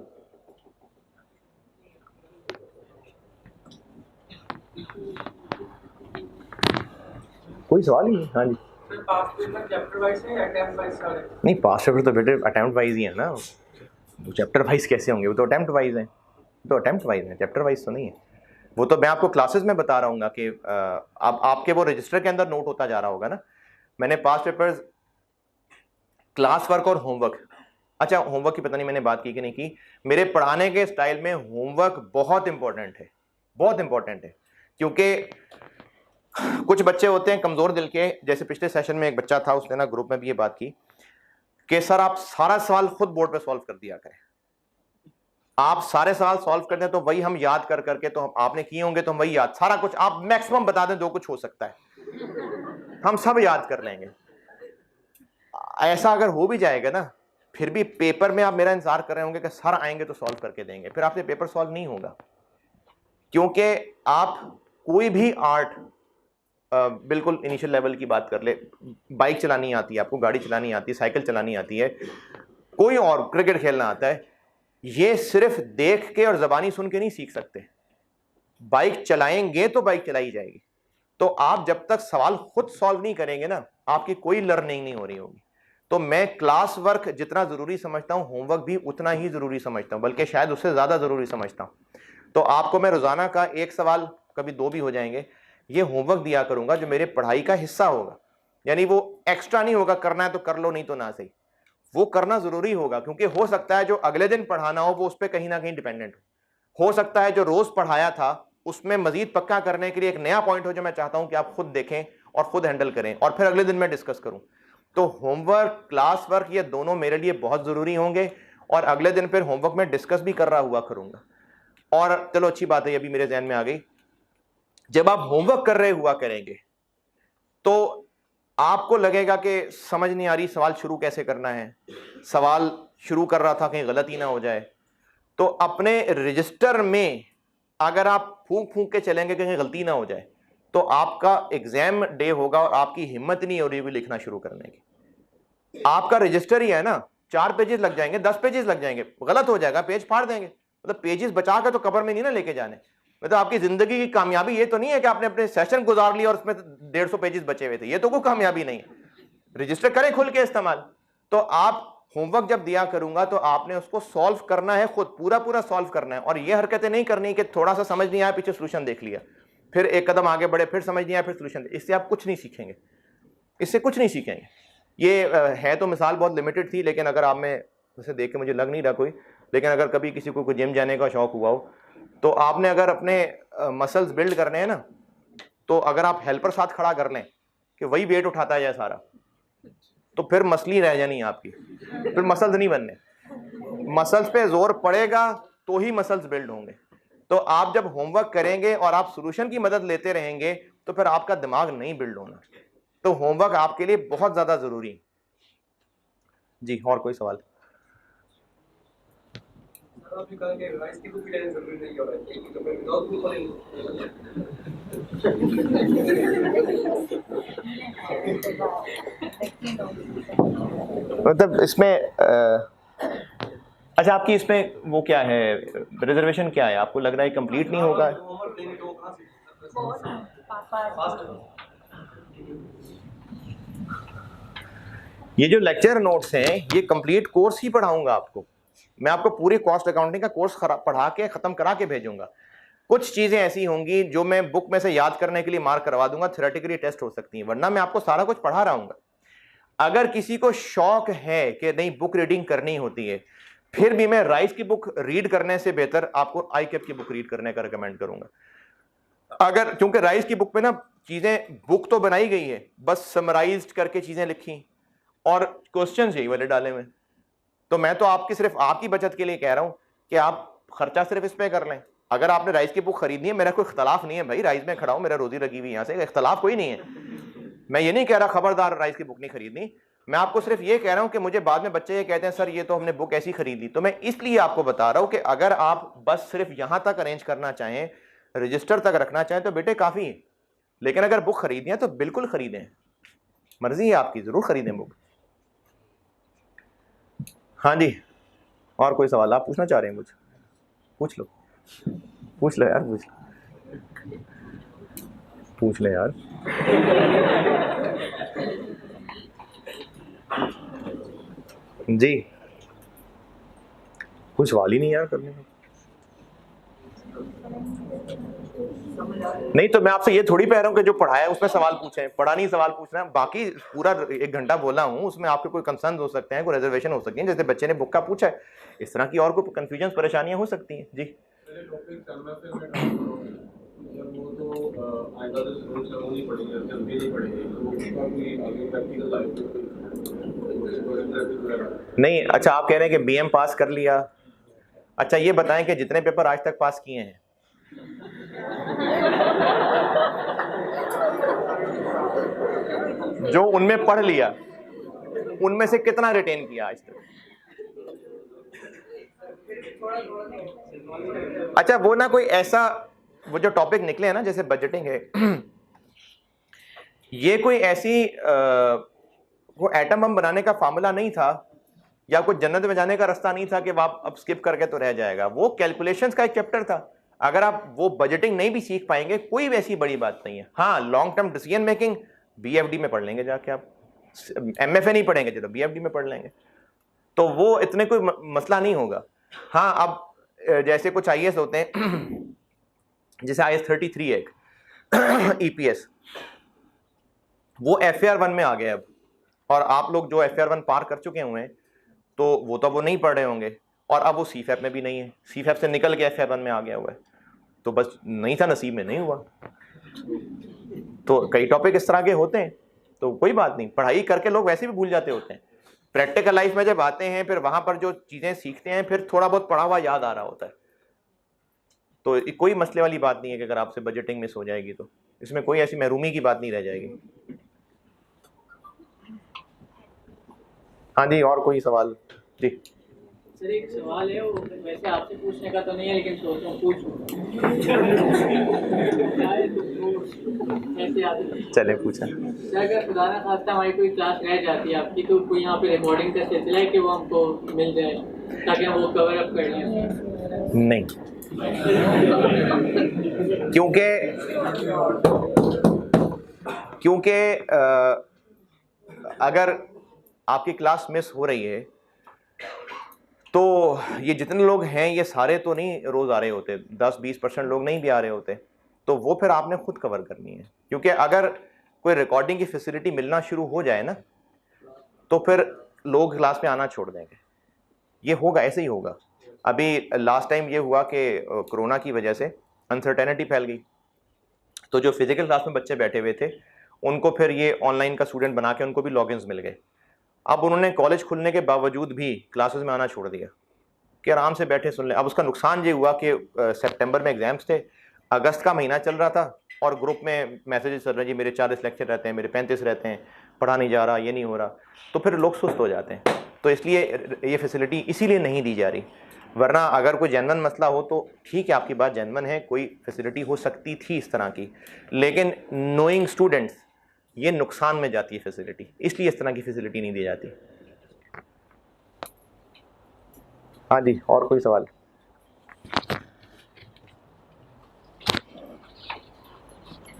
कोई सवाल ही नहीं। हाँ जी, पास पेपर चैप्टर वाइज है या अटेम्प्ट वाइज सारे? नहीं, पास पेपर तो बेटे अटेम्प्ट वाइज ही है ना, वो चैप्टर वाइज कैसे होंगे? वो तो अटेम्प्ट वाइज हैं, तो अटेम्प्ट वाइज हैं, चैप्टर वाइज तो नहीं है। वो तो मैं आपको क्लासेस में बता रहा हूँ कि अब आपके वो रजिस्टर के अंदर नोट होता जा रहा होगा ना। मैंने पास पेपर्स, क्लास वर्क और होमवर्क, अच्छा होमवर्क की पता नहीं मैंने बात की कि नहीं की। मेरे पढ़ाने के स्टाइल में होमवर्क बहुत इंपॉर्टेंट है, बहुत इंपॉर्टेंट है, क्योंकि कुछ बच्चे होते हैं कमजोर दिल के। जैसे पिछले सेशन में एक बच्चा था, उसने ना ग्रुप में भी ये बात की कि सर आप सारा सवाल खुद बोर्ड पे सॉल्व कर दिया करें। आप सारे सवाल सॉल्व करते हैं तो वही हम याद कर करके, तो हम आपने किए होंगे तो हम वही याद, सारा कुछ आप मैक्सिमम बता दें जो कुछ हो सकता है हम सब याद कर लेंगे। ऐसा अगर हो भी जाएगा ना, फिर भी पेपर में आप मेरा इंतजार कर रहे होंगे कि सर आएंगे तो सॉल्व करके देंगे, फिर आपसे पेपर सॉल्व नहीं होगा। क्योंकि आप कोई भी आर्ट, बिल्कुल इनिशियल लेवल की बात कर ले, बाइक चलानी आती है आपको, गाड़ी चलानी आती है, साइकिल चलानी आती है, कोई और क्रिकेट खेलना आता है, ये सिर्फ देख के और जबानी सुन के नहीं सीख सकते। बाइक चलाएंगे तो बाइक चलाई जाएगी। तो आप जब तक सवाल खुद सॉल्व नहीं करेंगे ना, आपकी कोई लर्निंग नहीं हो रही होगी। तो मैं क्लास वर्क जितना जरूरी समझता हूं, होमवर्क भी उतना ही जरूरी समझता हूं, बल्कि शायद उससे ज्यादा जरूरी समझता हूं। तो आपको मैं रोजाना का 1 सवाल, कभी 2 भी हो जाएंगे, ये होमवर्क दिया करूंगा जो मेरे पढ़ाई का हिस्सा होगा। यानी वो एक्स्ट्रा नहीं होगा, करना है तो कर लो नहीं तो ना सही, वो करना जरूरी होगा। क्योंकि हो सकता है जो अगले दिन पढ़ाना हो वो उस पर कहीं ना कहीं डिपेंडेंट हो सकता है जो रोज पढ़ाया था उसमें मजीद पक्का करने के लिए एक नया पॉइंट हो जो मैं चाहता हूं कि आप खुद देखें और खुद हैंडल करें, और फिर अगले दिन मैं डिस्कस करूं। तो होमवर्क, क्लास वर्क, ये दोनों मेरे लिए बहुत जरूरी होंगे, और अगले दिन फिर होमवर्क में डिस्कस भी कर रहा हुआ करूंगा। और चलो अच्छी बात है, ये भी मेरे ध्यान में आ गई, जब आप होमवर्क कर रहे हुआ करेंगे तो आपको लगेगा कि समझ नहीं आ रही सवाल शुरू कैसे करना है, सवाल शुरू कर रहा था कहीं गलत ही ना हो जाए। तो अपने रजिस्टर में अगर आप फूंक फूंक के चलेंगे कहीं गलती ना हो जाए, तो आपका एग्जाम डे होगा और आपकी हिम्मत नहीं हो रही होगी लिखना शुरू करने की। आपका रजिस्टर ही है ना, 4 पेजेस लग जाएंगे, 10 पेजेस लग जाएंगे, गलत हो जाएगा पेज फाड़ देंगे। मतलब पेजेस बचा के तो कब्र में नहीं ना लेके जाने। मतलब आपकी जिंदगी की कामयाबी ये तो नहीं है कि आपने अपने सेशन गुजार लिया और उसमें 150 पेजेस बचे हुए थे, ये तो कोई कामयाबी नहीं है। रजिस्टर करें खुल के इस्तेमाल। तो आप होमवर्क जब दिया करूंगा तो आपने उसको सॉल्व करना है, खुद पूरा पूरा सॉल्व करना है, और ये हरकतें नहीं करनी कि थोड़ा सा समझ नहीं आया पीछे सोल्यूशन देख लिया, फिर एक कदम आगे बढ़े, फिर समझ नहीं आया फिर सोल्यूशन। इससे आप कुछ नहीं सीखेंगे, इससे कुछ नहीं सीखेंगे। ये है तो मिसाल बहुत लिमिटेड थी, लेकिन अगर आप में उसे देख के मुझे लग नहीं रहा कोई, लेकिन अगर कभी किसी को जिम जाने का शौक हुआ हो तो आपने अगर अपने मसल्स बिल्ड करने हैं ना, तो अगर आप हेल्पर साथ खड़ा कर लें कि वही वेट उठाता है सारा, तो फिर मसली रह जानी आपकी, फिर मसल्स नहीं बनने। मसल्स पे जोर पड़ेगा तो ही मसल्स बिल्ड होंगे। तो आप जब होमवर्क करेंगे और आप सॉल्यूशन की मदद लेते रहेंगे तो फिर आपका दिमाग नहीं बिल्ड होना। तो होमवर्क आपके लिए बहुत ज्यादा जरूरी है। जी, और कोई सवाल? मतलब इसमें अच्छा, आपकी इसमें वो क्या है, रिजर्वेशन क्या है? आपको लग रहा है कंप्लीट नहीं होगा? ये जो लेक्चर नोट्स हैं ये कंप्लीट कोर्स ही पढ़ाऊंगा आपको, मैं आपको पूरी कॉस्ट अकाउंटिंग का कोर्स पढ़ा के खत्म करा के भेजूंगा। कुछ चीजें ऐसी होंगी जो मैं बुक में से याद करने के लिए मार्क करवा दूंगा, थ्योरेटिकली टेस्ट हो सकती हैं, वरना मैं आपको सारा कुछ पढ़ा रहा हूँ। अगर किसी को शौक है कि नहीं बुक रीडिंग करनी होती है, फिर भी मैं राइस की बुक रीड करने से बेहतर आपको आईकेप की बुक रीड करने का रिकमेंड करूंगा। अगर क्योंकि राइस की बुक में ना चीजें, बुक तो बनाई गई है, बस समराइज्ड करके चीजें लिखी और क्वेश्चंस यही वाले डाले हुए। तो मैं तो आपकी सिर्फ आपकी बचत के लिए कह रहा हूं कि आप खर्चा सिर्फ इस पे कर लें। अगर आपने राइस की बुक खरीदनी है, मेरा कोई इख्तलाफ नहीं है भाई, राइस में खड़ा हूं, मेरा रोजी लगी हुई, यहां से इख्तलाफ कोई नहीं है। मैं ये नहीं कह रहा खबरदार राइस की बुक नहीं खरीदनी, मैं आपको सिर्फ ये कह रहा हूं कि मुझे बाद में बच्चे ये कहते हैं सर ये तो हमने बुक ऐसी खरीदी। तो मैं इसलिए आपको बता रहा हूं कि अगर आप बस सिर्फ यहां तक अरेंज करना चाहें, रजिस्टर तक रखना चाहें तो बेटे काफी है, लेकिन अगर बुक खरीदनी है तो बिल्कुल खरीदें, मर्जी है आपकी, जरूर खरीदें बुक। हाँ जी, और कोई सवाल आप पूछना चाह रहे हैं? मुझे पूछ लो, पूछ लो यार, पूछ ले यार। जी, कुछ सवाल ही नहीं यार करने का। नहीं तो मैं आपसे ये थोड़ी कह रहा हूँ कि जो पढ़ाया है उसमें सवाल पूछें, पढ़ा नहीं सवाल पूछना है। बाकी पूरा 1 घंटा बोला हूँ, उसमें आपके कोई कंसर्न हो सकते हैं, कोई रिजर्वेशन हो सकती है, जैसे बच्चे ने बुक का पूछा है, इस तरह की और कोई कंफ्यूजन परेशानियां हो सकती हैं। जी नहीं, अच्छा आप कह रहे हैं कि बीएम पास कर लिया। अच्छा ये बताएं कि जितने पेपर आज तक पास किए हैं, जो उनमें पढ़ लिया, उनमें से कितना रिटेन किया आज तक? अच्छा वो ना कोई ऐसा, वो जो टॉपिक निकले हैं ना जैसे बजटिंग है, ये कोई ऐसी वो एटम बम बनाने का फार्मूला नहीं था, या कोई जन्नत में जाने का रास्ता नहीं था कि आप अब स्किप करके तो रह जाएगा। वो कैलकुलेशंस का एक चैप्टर था। अगर आप वो बजटिंग नहीं भी सीख पाएंगे कोई वैसी बड़ी बात नहीं है। हाँ, long term decision making BFD में पढ़ लेंगे जाके, आप एमएफए नहीं पढ़ेंगे चलो बीएफडी में पढ़ लेंगे, तो वो इतने कोई मसला नहीं होगा। हाँ, अब जैसे कुछ आईएएस होते हैं, जैसे आईएएस 33 एक ईपीएस, वो एफएआर 1 में आ गया अब, और आप लोग जो एफएआर 1 पार कर चुके हुए हैं तो वो तो वो नहीं पढ़ रहे होंगे, और अब वो सीफैप में भी नहीं है, सीफैप से निकल के एफएआर 1 में आ गया हुआ है, तो बस नहीं था, नसीब में नहीं हुआ। तो कई टॉपिक इस तरह के होते हैं, तो कोई बात नहीं, पढ़ाई करके लोग वैसे भी भूल जाते होते हैं। प्रैक्टिकल लाइफ में जब आते हैं फिर वहां पर जो चीजें सीखते हैं फिर थोड़ा बहुत पढ़ा हुआ याद आ रहा होता है। तो कोई मसले वाली बात नहीं है कि अगर आपसे बजटिंग मिस हो जाएगी तो इसमें कोई ऐसी महरूमी की बात नहीं रह जाएगी। हाँ जी, और कोई सवाल? जी सर एक सवाल है, वो वैसे आपसे पूछने का तो नहीं है लेकिन सोच रहा हूँ पूछूं। कैसे आते चले पूछा। सर, अगर खुदा ना खास्ता हमारी कोई क्लास रह जाती है आपकी, तो कोई यहाँ पे रिकॉर्डिंग का सिलसिला है कि वो हमको मिल जाए ताकि हम वो कवर अप कर लें? नहीं, क्योंकि अगर आपकी क्लास मिस हो रही है तो ये जितने लोग हैं ये सारे तो नहीं रोज आ रहे होते, 10-20% लोग नहीं भी आ रहे होते, तो वो फिर आपने खुद कवर करनी है। क्योंकि अगर कोई रिकॉर्डिंग की फैसिलिटी मिलना शुरू हो जाए ना तो फिर लोग क्लास में आना छोड़ देंगे, ये होगा, ऐसे ही होगा। अभी लास्ट टाइम ये हुआ कि कोरोना की वजह से अनसर्टेनिटी फैल गई, तो जो फिजिकल क्लास में बच्चे बैठे हुए थे उनको फिर ये ऑनलाइन का स्टूडेंट बना के उनको भी लॉगिन्स मिल गए। अब उन्होंने कॉलेज खुलने के बावजूद भी क्लासेस में आना छोड़ दिया कि आराम से बैठे सुन लें। अब उसका नुकसान ये हुआ कि सितंबर में एग्जाम्स थे, अगस्त का महीना चल रहा था और ग्रुप में मैसेजेस चल रहे हैं जी मेरे 40 लेक्चर रहते हैं, मेरे 35 रहते हैं, पढ़ा नहीं जा रहा, ये नहीं हो रहा, तो फिर लोग सुस्त हो जाते हैं। तो इसलिए ये फैसिलिटी इसीलिए नहीं दी जा रही, वरना अगर कोई जेन्युइन मसला हो तो ठीक है, आपकी बात जेन्युइन है, कोई फैसिलिटी हो सकती थी इस तरह की, लेकिन नोइंग स्टूडेंट्स ये नुकसान में जाती है फैसिलिटी, इसलिए इस तरह की फैसिलिटी नहीं दी जाती। हाँ जी, और कोई सवाल?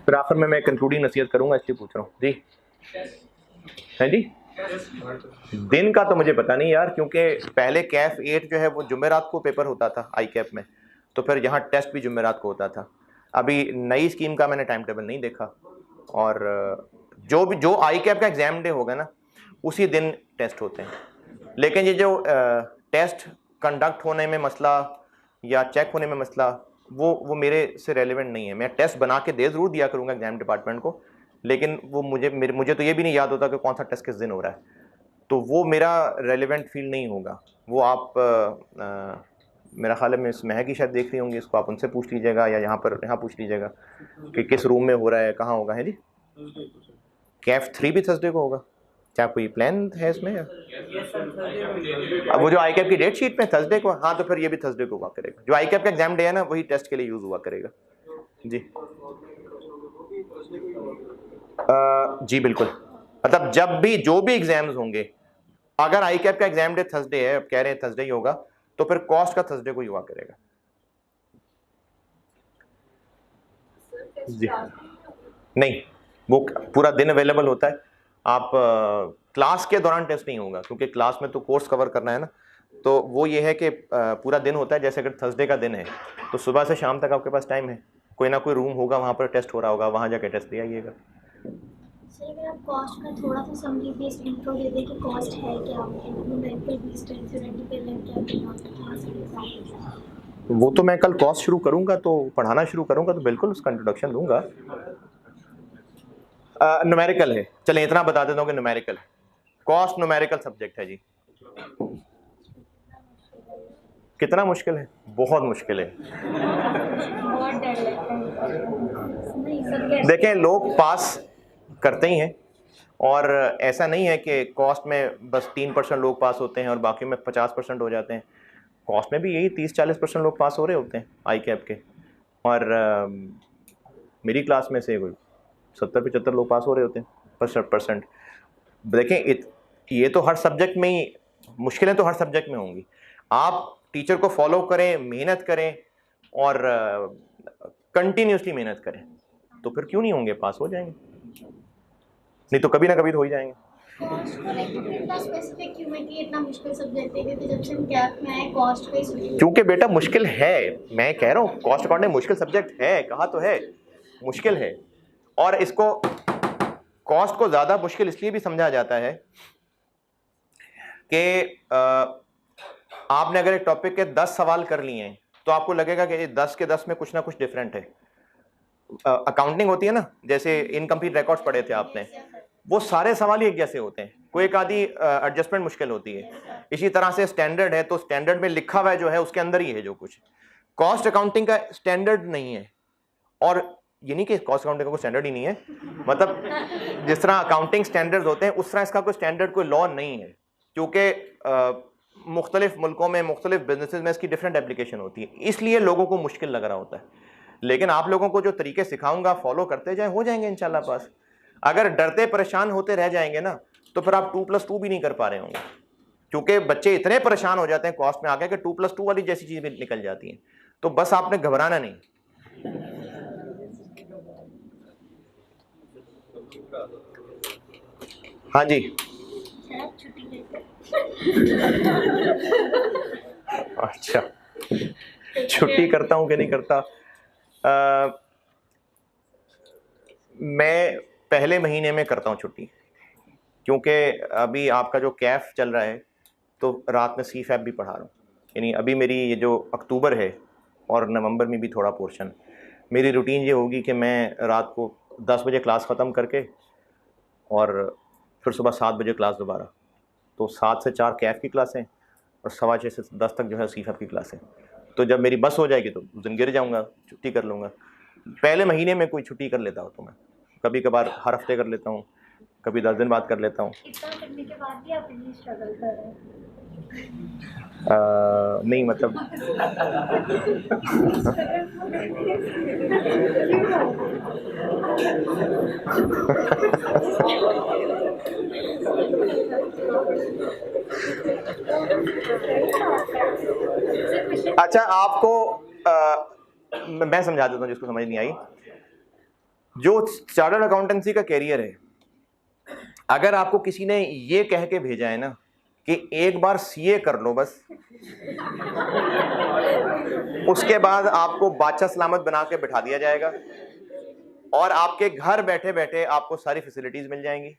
फिर आखिर में मैं कंक्लूडिंग नसीहत करूंगा, इसलिए पूछ रहा हूँ। जी है जी। दिन का तो मुझे पता नहीं यार, क्योंकि पहले कैफ 8 जो है वो जुमेरात को पेपर होता था आई कैप में, तो फिर यहाँ टेस्ट भी जुमेरात को होता था। अभी नई स्कीम का मैंने टाइम टेबल नहीं देखा, और जो आई कैप का एग्ज़ाम डे होगा ना उसी दिन टेस्ट होते हैं। लेकिन ये जो टेस्ट कंडक्ट होने में मसला या चेक होने में मसला, वो मेरे से रेलेवेंट नहीं है। मैं टेस्ट बना के दे ज़रूर दिया करूँगा एग्ज़ाम डिपार्टमेंट को, लेकिन वो मुझे तो ये भी नहीं याद होता कि कौन सा टेस्ट किस दिन हो रहा है, तो वो मेरा रेलेवेंट फील्ड नहीं होगा। वो आप मेरा ख्याल है मिस महक की शायद देख रही होंगी, इसको आप उनसे पूछ लीजिएगा या यहाँ पूछ लीजिएगा कि किस रूम में हो रहा है, कहाँ होगा। है जी, कैफ 3 भी थर्सडे को होगा। क्या कोई प्लान है इसमें? अब वो जो आई कैप की डेट शीट में थर्सडे को, हाँ तो फिर ये भी थर्सडे को हुआ करेगा। जो आई कैप का एग्जाम डे है ना वही टेस्ट के लिए यूज़ हुआ करेगा। जी जी बिल्कुल, मतलब जब भी जो भी एग्जाम्स होंगे, अगर आई कैप का एग्जाम डे थर्सडे है, अब कह रहे हैं थर्सडे ही होगा, तो फिर कॉस्ट का थर्सडे को ही हुआ करेगा। जी नहीं, वो पूरा दिन अवेलेबल होता है। आप क्लास के दौरान टेस्ट नहीं होगा, क्योंकि क्लास में तो कोर्स कवर करना है ना, तो वो ये है कि पूरा दिन होता है। जैसे अगर थर्सडे का दिन है तो सुबह से शाम तक आपके पास टाइम है, कोई ना कोई रूम होगा वहाँ पर टेस्ट हो रहा होगा, वहाँ जाके टेस्ट दे आइएगा। सर अगर आप कॉस्ट का थोड़ा सा समरी बेस इंट्रो दे दें कि कॉस्ट है क्या, न्यूमेरिकल बेस्ड है, थ्योरेटिकल है क्या, वो तो मैं कल कॉस्ट शुरू करूँगा, तो पढ़ाना शुरू करूँगा तो बिल्कुल उसका इंट्रोडक्शन दूंगा। न्यूमेरिकल है, चलें इतना बता देता हूँ कि न्यूमेरिकल है, कॉस्ट न्यूमेरिकल सब्जेक्ट है जी। कितना मुश्किल है? बहुत मुश्किल है। बहुत डर लगता है। देखें, लोग पास करते ही हैं, और ऐसा नहीं है कि कॉस्ट में बस 3% लोग पास होते हैं और बाकी में 50% हो जाते हैं। कॉस्ट में भी यही 30-40% लोग पास हो रहे होते हैं आई कैप के, और मेरी क्लास में से कोई 70-75 लोग पास हो रहे होते हैं %। देखें ये तो हर सब्जेक्ट में ही, मुश्किलें तो हर सब्जेक्ट में होंगी। आप टीचर को फॉलो करें, मेहनत करें और कंटिन्यूसली मेहनत करें, तो फिर क्यों नहीं होंगे, पास हो जाएंगे। नहीं तो कभी ना कभी तो हो ही जाएंगे। कॉस्ट को लेकर इतना स्पेसिफिक क्यों है कि इतना मुश्किल सब्जेक्ट है, क्योंकि जब से हम कैप में आए कॉस्ट पे ही, क्योंकि बेटा मुश्किल है, मैं कह रहा हूँ कॉस्ट अकाउंटिंग मुश्किल सब्जेक्ट है, कहा तो है मुश्किल है। और इसको कॉस्ट को ज़्यादा मुश्किल इसलिए भी समझा जाता है कि आपने अगर एक टॉपिक के 10 सवाल कर लिए हैं तो आपको लगेगा कि 10 के 10 में कुछ ना कुछ डिफरेंट है। अकाउंटिंग होती है ना, जैसे इनकम्प्लीट रिकॉर्ड्स पढ़े थे आपने, वो सारे सवाल ही एक जैसे होते हैं, कोई एक आधी एडजस्टमेंट मुश्किल होती है। इसी तरह से स्टैंडर्ड है, तो स्टैंडर्ड में लिखा हुआ जो है उसके अंदर ही है जो कुछ। कॉस्ट अकाउंटिंग का स्टैंडर्ड नहीं है, और ये नहीं कि कॉस्ट अकाउंटिंग का कोई स्टैंडर्ड ही नहीं है, मतलब जिस तरह अकाउंटिंग स्टैंडर्ड्स होते हैं उस तरह इसका कोई स्टैंडर्ड, कोई लॉ नहीं है, क्योंकि मुख्तलिफ मुल्कों में, मुख्तलिफ बिजनेसेस में इसकी डिफरेंट एप्लीकेशन होती है, इसलिए लोगों को मुश्किल लग रहा होता है। लेकिन आप लोगों को जो तरीके सिखाऊंगा फॉलो करते जाए, हो जाएंगे इंशाल्लाह पास। अगर डरते परेशान होते रह जाएंगे ना, तो फिर आप 2+2 भी नहीं कर पा रहे होंगे, क्योंकि बच्चे इतने परेशान हो जाते हैं कॉस्ट में आके कि 2+2 वाली जैसी चीज़ भी निकल जाती हैं। तो बस आपने घबराना नहीं। हाँ जी, अच्छा, छुट्टी करता हूँ कि नहीं करता? मैं पहले महीने में करता हूँ छुट्टी, क्योंकि अभी आपका जो कैफ चल रहा है तो रात में CFAP भी पढ़ा रहा हूँ। यानी अभी मेरी ये जो अक्टूबर है और नवंबर में भी थोड़ा पोर्शन, मेरी रूटीन ये होगी कि मैं रात को 10 बजे क्लास ख़त्म करके और फिर सुबह 7 बजे क्लास दोबारा, तो 7 से 4 कैफ की क्लासें और 6:15 से 10 तक जो है CFAP की क्लासें। तो जब मेरी बस हो जाएगी तो उस दिन गिर जाऊँगा, छुट्टी कर लूँगा। पहले महीने में कोई छुट्टी कर लेता हूँ तो मैं कभी कभार हर हफ्ते कर लेता हूँ, कभी 10 दिन बाद कर लेता हूँ। इतना करने के बाद भी आप इतनी स्ट्रगल कर रहे हैं? नहीं मतलब अच्छा, आपको मैं समझा देता हूँ जिसको समझ नहीं आई। जो चार्टर्ड अकाउंटेंसी का कैरियर है अगर आपको किसी ने ये कह के भेजा है ना कि एक बार सीए कर लो बस, उसके बाद आपको बादशाह सलामत बना के बिठा दिया जाएगा और आपके घर बैठे बैठे आपको सारी फैसिलिटीज मिल जाएंगी,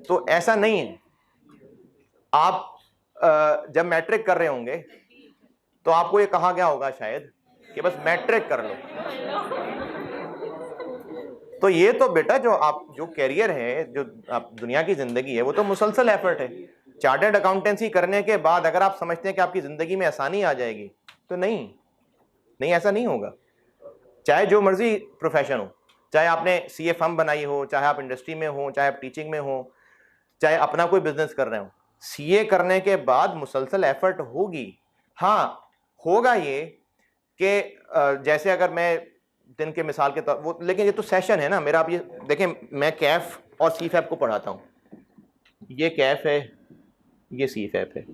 तो ऐसा नहीं है। आप जब मैट्रिक कर रहे होंगे तो आपको ये कहा गया होगा शायद कि बस मैट्रिक कर लो। तो ये तो बेटा जो कैरियर है, जो आप दुनिया की जिंदगी है, वो तो मुसलसल एफर्ट है। चार्टर्ड अकाउंटेंसी करने के बाद अगर आप समझते हैं कि आपकी जिंदगी में आसानी आ जाएगी, तो नहीं, ऐसा नहीं होगा। चाहे जो मर्जी प्रोफेशन हो, चाहे आपने सीए फर्म बनाई हो, चाहे आप इंडस्ट्री में हो, चाहे आप टीचिंग में हो, चाहे अपना कोई बिजनेस कर रहे हो, सीए करने के बाद मुसलसल एफर्ट होगी। हाँ, होगा ये कि जैसे अगर मैं दिन के मिसाल के तौर वो, लेकिन ये तो सेशन है ना मेरा। आप ये देखें, मैं कैफ और सी फैप को पढ़ाता हूँ। ये कैफ है, ये सी फैप है,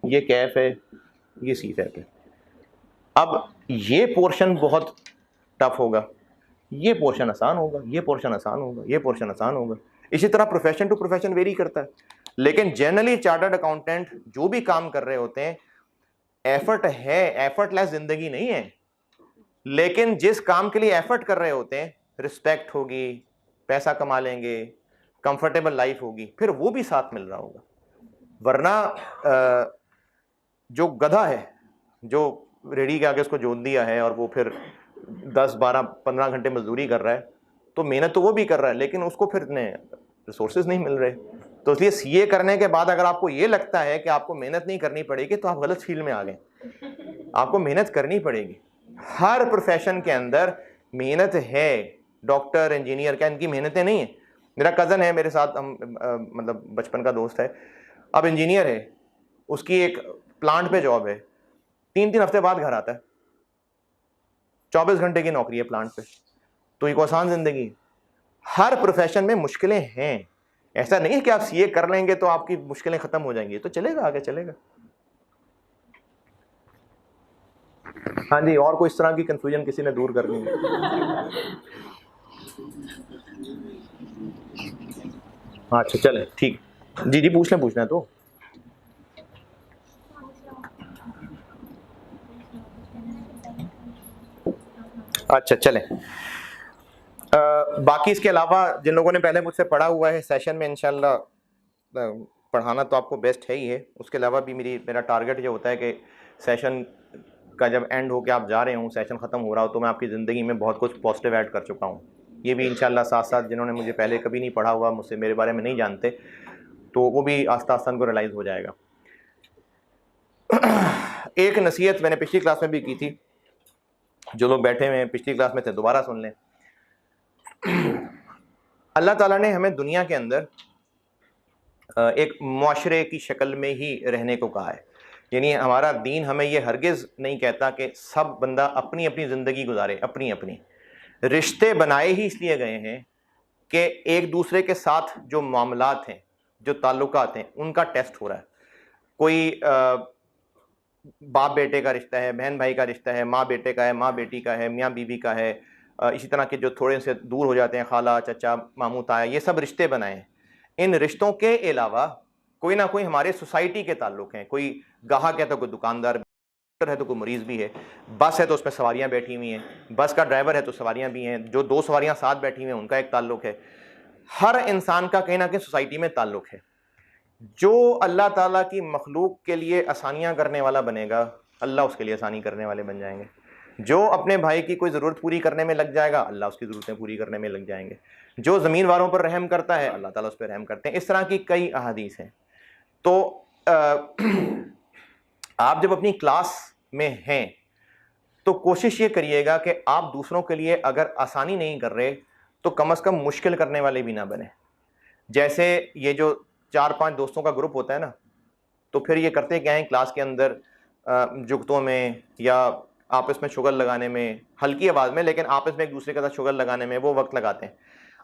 ये कैफ है, ये सी फैप है। अब ये पोर्शन बहुत टफ होगा, ये पोर्शन आसान होगा, ये पोर्शन आसान होगा, ये पोर्शन आसान होगा। इसी तरह प्रोफेशन टू प्रोफेशन वेरी करता है, लेकिन जनरली चार्टर्ड अकाउंटेंट जो भी काम कर रहे होते हैं, एफर्ट है, एफर्टलेस जिंदगी नहीं है। लेकिन जिस काम के लिए एफर्ट कर रहे होते हैं, रिस्पेक्ट होगी, पैसा कमा लेंगे, कंफर्टेबल लाइफ होगी, फिर वो भी साथ मिल रहा होगा। वरना जो गधा है, जो रेडी के आगे उसको जोत दिया है और वो फिर 10, 12, 15 घंटे मजदूरी कर रहा है, तो मेहनत तो वो भी कर रहा है, लेकिन उसको फिर इतने रिसोर्सेज नहीं मिल रहे। तो इसलिए सीए करने के बाद अगर आपको ये लगता है कि आपको मेहनत नहीं करनी पड़ेगी, तो आप गलत फील्ड में आ गए। आपको मेहनत करनी पड़ेगी। हर प्रोफेशन के अंदर मेहनत है। डॉक्टर, इंजीनियर, क्या इनकी मेहनतें नहीं है? मेरा कज़न है मेरे साथ, हम मतलब बचपन का दोस्त है, अब इंजीनियर है, उसकी एक प्लांट पे जॉब है, 3-3 हफ्ते बाद घर आता है, 24 घंटे की नौकरी है प्लांट पे। तो ये आसान जिंदगी। हर प्रोफेशन में मुश्किलें हैं। ऐसा नहीं है कि आप सीए कर लेंगे तो आपकी मुश्किलें खत्म हो जाएंगी, तो चलेगा, आगे चलेगा। हाँ जी, और कोई इस तरह की कंफ्यूजन किसी ने दूर करनी है? अच्छा चले, ठीक। जी पूछना है तो। अच्छा चले। बाकी इसके अलावा जिन लोगों ने पहले मुझसे पढ़ा हुआ है, सेशन में इंशाल्लाह पढ़ाना तो आपको बेस्ट है ही है। उसके अलावा भी मेरा टारगेट ये होता है कि सेशन का जब एंड हो के आप जा रहे हो, सेशन ख़त्म हो रहा हो, तो मैं आपकी ज़िंदगी में बहुत कुछ पॉजिटिव ऐड कर चुका हूँ। ये भी इंशाल्लाह साथ साथ जिन्होंने मुझे पहले कभी नहीं पढ़ा हुआ, मुझसे मेरे बारे में नहीं जानते, तो वो भी आस्ता आस्ता उनको रियलाइज़ हो जाएगा। एक नसीहत मैंने पिछली क्लास में भी की थी, जो लोग बैठे हुए हैं पिछली क्लास में थे दोबारा सुन लें। अल्लाह ताला ने हमें दुनिया के अंदर एक मुआशरे की शक्ल में ही रहने को कहा है। यानी हमारा दीन हमें ये हरगिज़ नहीं कहता कि सब बंदा अपनी अपनी ज़िंदगी गुजारे, अपनी अपनी। रिश्ते बनाए ही इसलिए गए हैं कि एक दूसरे के साथ जो मामलात हैं, जो ताल्लुकात हैं, उनका टेस्ट हो रहा है। कोई बाप बेटे का रिश्ता है, बहन भाई का रिश्ता है, माँ बेटे का है, माँ बेटी का है, मियाँ बीवी का है, इसी तरह के जो थोड़े से दूर हो जाते हैं, खाला, चचा, मामू, ताया, ये सब रिश्ते बनाए हैं। इन रिश्तों के अलावा कोई ना कोई हमारे सोसाइटी के ताल्लुक हैं। कोई गाहक है तो कोई दुकानदार है, तो कोई मरीज़ भी है। बस है तो उसमें सवारियां बैठी हुई हैं, बस का ड्राइवर है तो सवारियां भी हैं, जो 2 सवारियां साथ बैठी हुई हैं उनका एक ताल्लुक है। हर इंसान का कहीं ना कहीं सोसाइटी में ताल्लुक है। जो अल्लाह ताला की मखलूक के लिए आसानियां करने वाला बनेगा, अल्लाह उसके लिए आसानी करने वाले बन जाएंगे। जो अपने भाई की कोई ज़रूरत पूरी करने में लग जाएगा, अल्लाह उसकी ज़रूरतें पूरी करने में लग जाएंगे। जो ज़मीन वालों पर रहम करता है, अल्लाह ताला उस पर रहम करते हैं। इस तरह की कई अहादीस हैं। तो आप जब अपनी क्लास में हैं तो कोशिश ये करिएगा कि आप दूसरों के लिए अगर आसानी नहीं कर रहे तो कम से कम मुश्किल करने वाले भी ना बने। जैसे ये जो 4-5 दोस्तों का ग्रुप होता है ना, तो फिर ये करते क्या हैं क्लास के अंदर, जुगतों में या आपस में शुगर लगाने में, हल्की आवाज़ में, लेकिन आपस में एक दूसरे के साथ शुगर लगाने में वो वक्त लगाते हैं।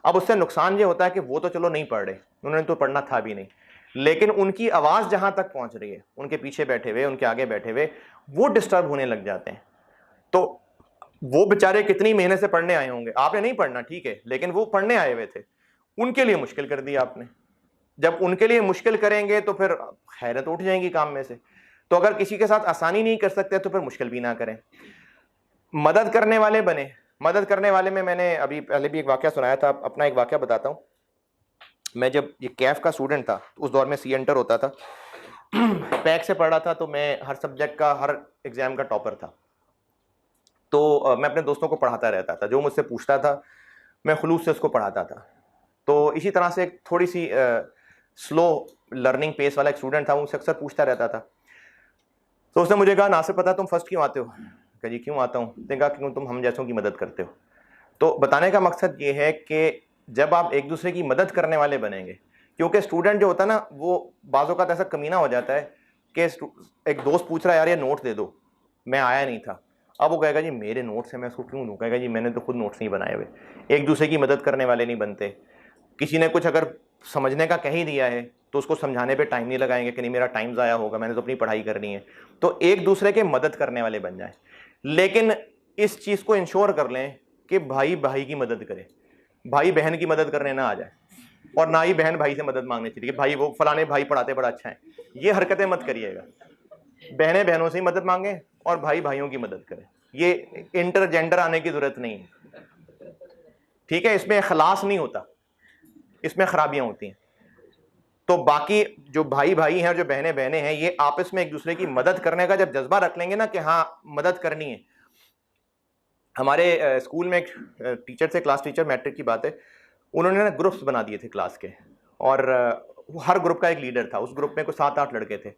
अब उससे नुकसान ये होता है कि वो तो चलो नहीं पढ़ रहे, उन्होंने तो पढ़ना था भी नहीं, लेकिन उनकी आवाज़ जहाँ तक पहुँच रही है, उनके पीछे बैठे हुए, उनके आगे बैठे हुए, वो डिस्टर्ब होने लग जाते हैं। तो वो बेचारे कितनी मेहनत से पढ़ने आए होंगे, आपने नहीं पढ़ना ठीक है, लेकिन वो पढ़ने आए हुए थे, उनके लिए मुश्किल कर दी आपने। जब उनके लिए मुश्किल करेंगे तो फिर हैरत उठ जाएंगी काम में से। तो अगर किसी के साथ आसानी नहीं कर सकते तो फिर मुश्किल भी ना करें, मदद करने वाले बने। मदद करने वाले में मैंने अभी पहले भी एक वाक़या सुनाया था, अपना एक वाक़या बताता हूँ। मैं जब ये कैफ का स्टूडेंट था, उस दौर में सी एंटर होता था, पैक से पढ़ रहा था, तो मैं हर सब्जेक्ट का, हर एग्ज़ाम का टॉपर था। तो मैं अपने दोस्तों को पढ़ाता रहता था, जो मुझसे पूछता था मैं खुलूस से उसको पढ़ाता था। तो इसी तरह से एक थोड़ी सी स्लो लर्निंग पेस वाला एक स्टूडेंट था, वो मुझसे अक्सर पूछता रहता था। तो उसने मुझे कहा, नासिर पता तुम फर्स्ट क्यों आते हो? कहा जी क्यों आता हूँ? उसने कहा क्यों, तुम हम जैसों की मदद करते हो। तो बताने का मकसद ये है कि जब आप एक दूसरे की मदद करने वाले बनेंगे, क्योंकि स्टूडेंट जो होता है ना, वो बाज़ों का ऐसा कमीना हो जाता है कि एक दोस्त पूछ रहा है यार ये नोट दे दो, मैं आया नहीं था। अब वो कहेगा जी मेरे नोट्स हैं, मैं उसको क्यों दूँ? कहेगा जी मैंने तो खुद नोट्स नहीं बनाए हुए। एक दूसरे की मदद करने वाले नहीं बनते। किसी ने कुछ अगर समझने का कह ही दिया है तो उसको समझाने पे टाइम नहीं लगाएंगे कि नहीं मेरा टाइम ज़ाया होगा, मैंने तो अपनी पढ़ाई करनी है। तो एक दूसरे के मदद करने वाले बन जाएं, लेकिन इस चीज़ को इंश्योर कर लें कि भाई भाई की मदद करे, भाई बहन की मदद करने ना आ जाए, और ना ही बहन भाई से मदद मांगनी चाहिए कि भाई वो फलाने भाई पढ़ाते बड़ा अच्छा है। ये हरकतें मत करिएगा। बहनें बहनों से ही मदद मांगें और भाई भाइयों की मदद करें। ये इंटरजेंडर आने की ज़रूरत नहीं है, ठीक है? इसमें खलास नहीं होता, इसमें खराबियां होती हैं। तो बाकी जो भाई भाई हैं और जो बहनें बहनें हैं, ये आपस में एक दूसरे की मदद करने का जब जज्बा रख लेंगे ना कि हाँ मदद करनी है। हमारे स्कूल में एक टीचर थे, क्लास टीचर, मैट्रिक की बात है, उन्होंने ना ग्रुप्स बना दिए थे क्लास के, और हर ग्रुप का एक लीडर था। उस ग्रुप में कुछ 7-8 लड़के थे,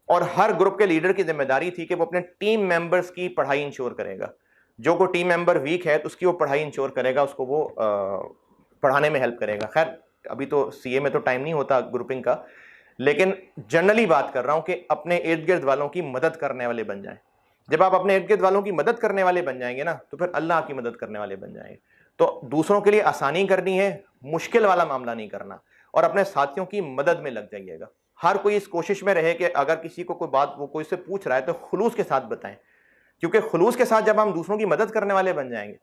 और हर ग्रुप के लीडर की जिम्मेदारी थी कि वो अपने टीम मेंबर्स की पढ़ाई इंश्योर करेगा। जो कोई टीम मेंबर वीक है तो उसकी वो पढ़ाई इंश्योर करेगा, उसको वो पढ़ाने में हेल्प करेगा। खैर अभी तो सीए में तो टाइम नहीं होता ग्रुपिंग का, लेकिन जनरली बात कर रहा हूँ कि अपने इर्द गिर्द वालों की मदद करने वाले बन जाएं। जब आप अपने इर्द गिर्द वालों की मदद करने वाले बन जाएंगे ना, तो फिर अल्लाह आपकी मदद करने वाले बन जाएंगे। तो दूसरों के लिए आसानी करनी है, मुश्किल वाला मामला नहीं करना, और अपने साथियों की मदद में लग जाइएगा। हर कोई इस कोशिश में रहे कि अगर किसी को कोई बात वो कोई से पूछ रहा है तो खुलूस के साथ बताएं, क्योंकि खुलूस के साथ जब हम दूसरों की मदद करने वाले बन जाएंगे,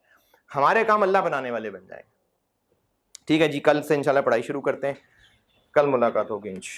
हमारे काम अल्लाह बनाने वाले बन जाएंगे। ठीक है जी, कल से इंशाल्लाह पढ़ाई शुरू करते हैं, कल मुलाकात होगी इंशाल्लाह।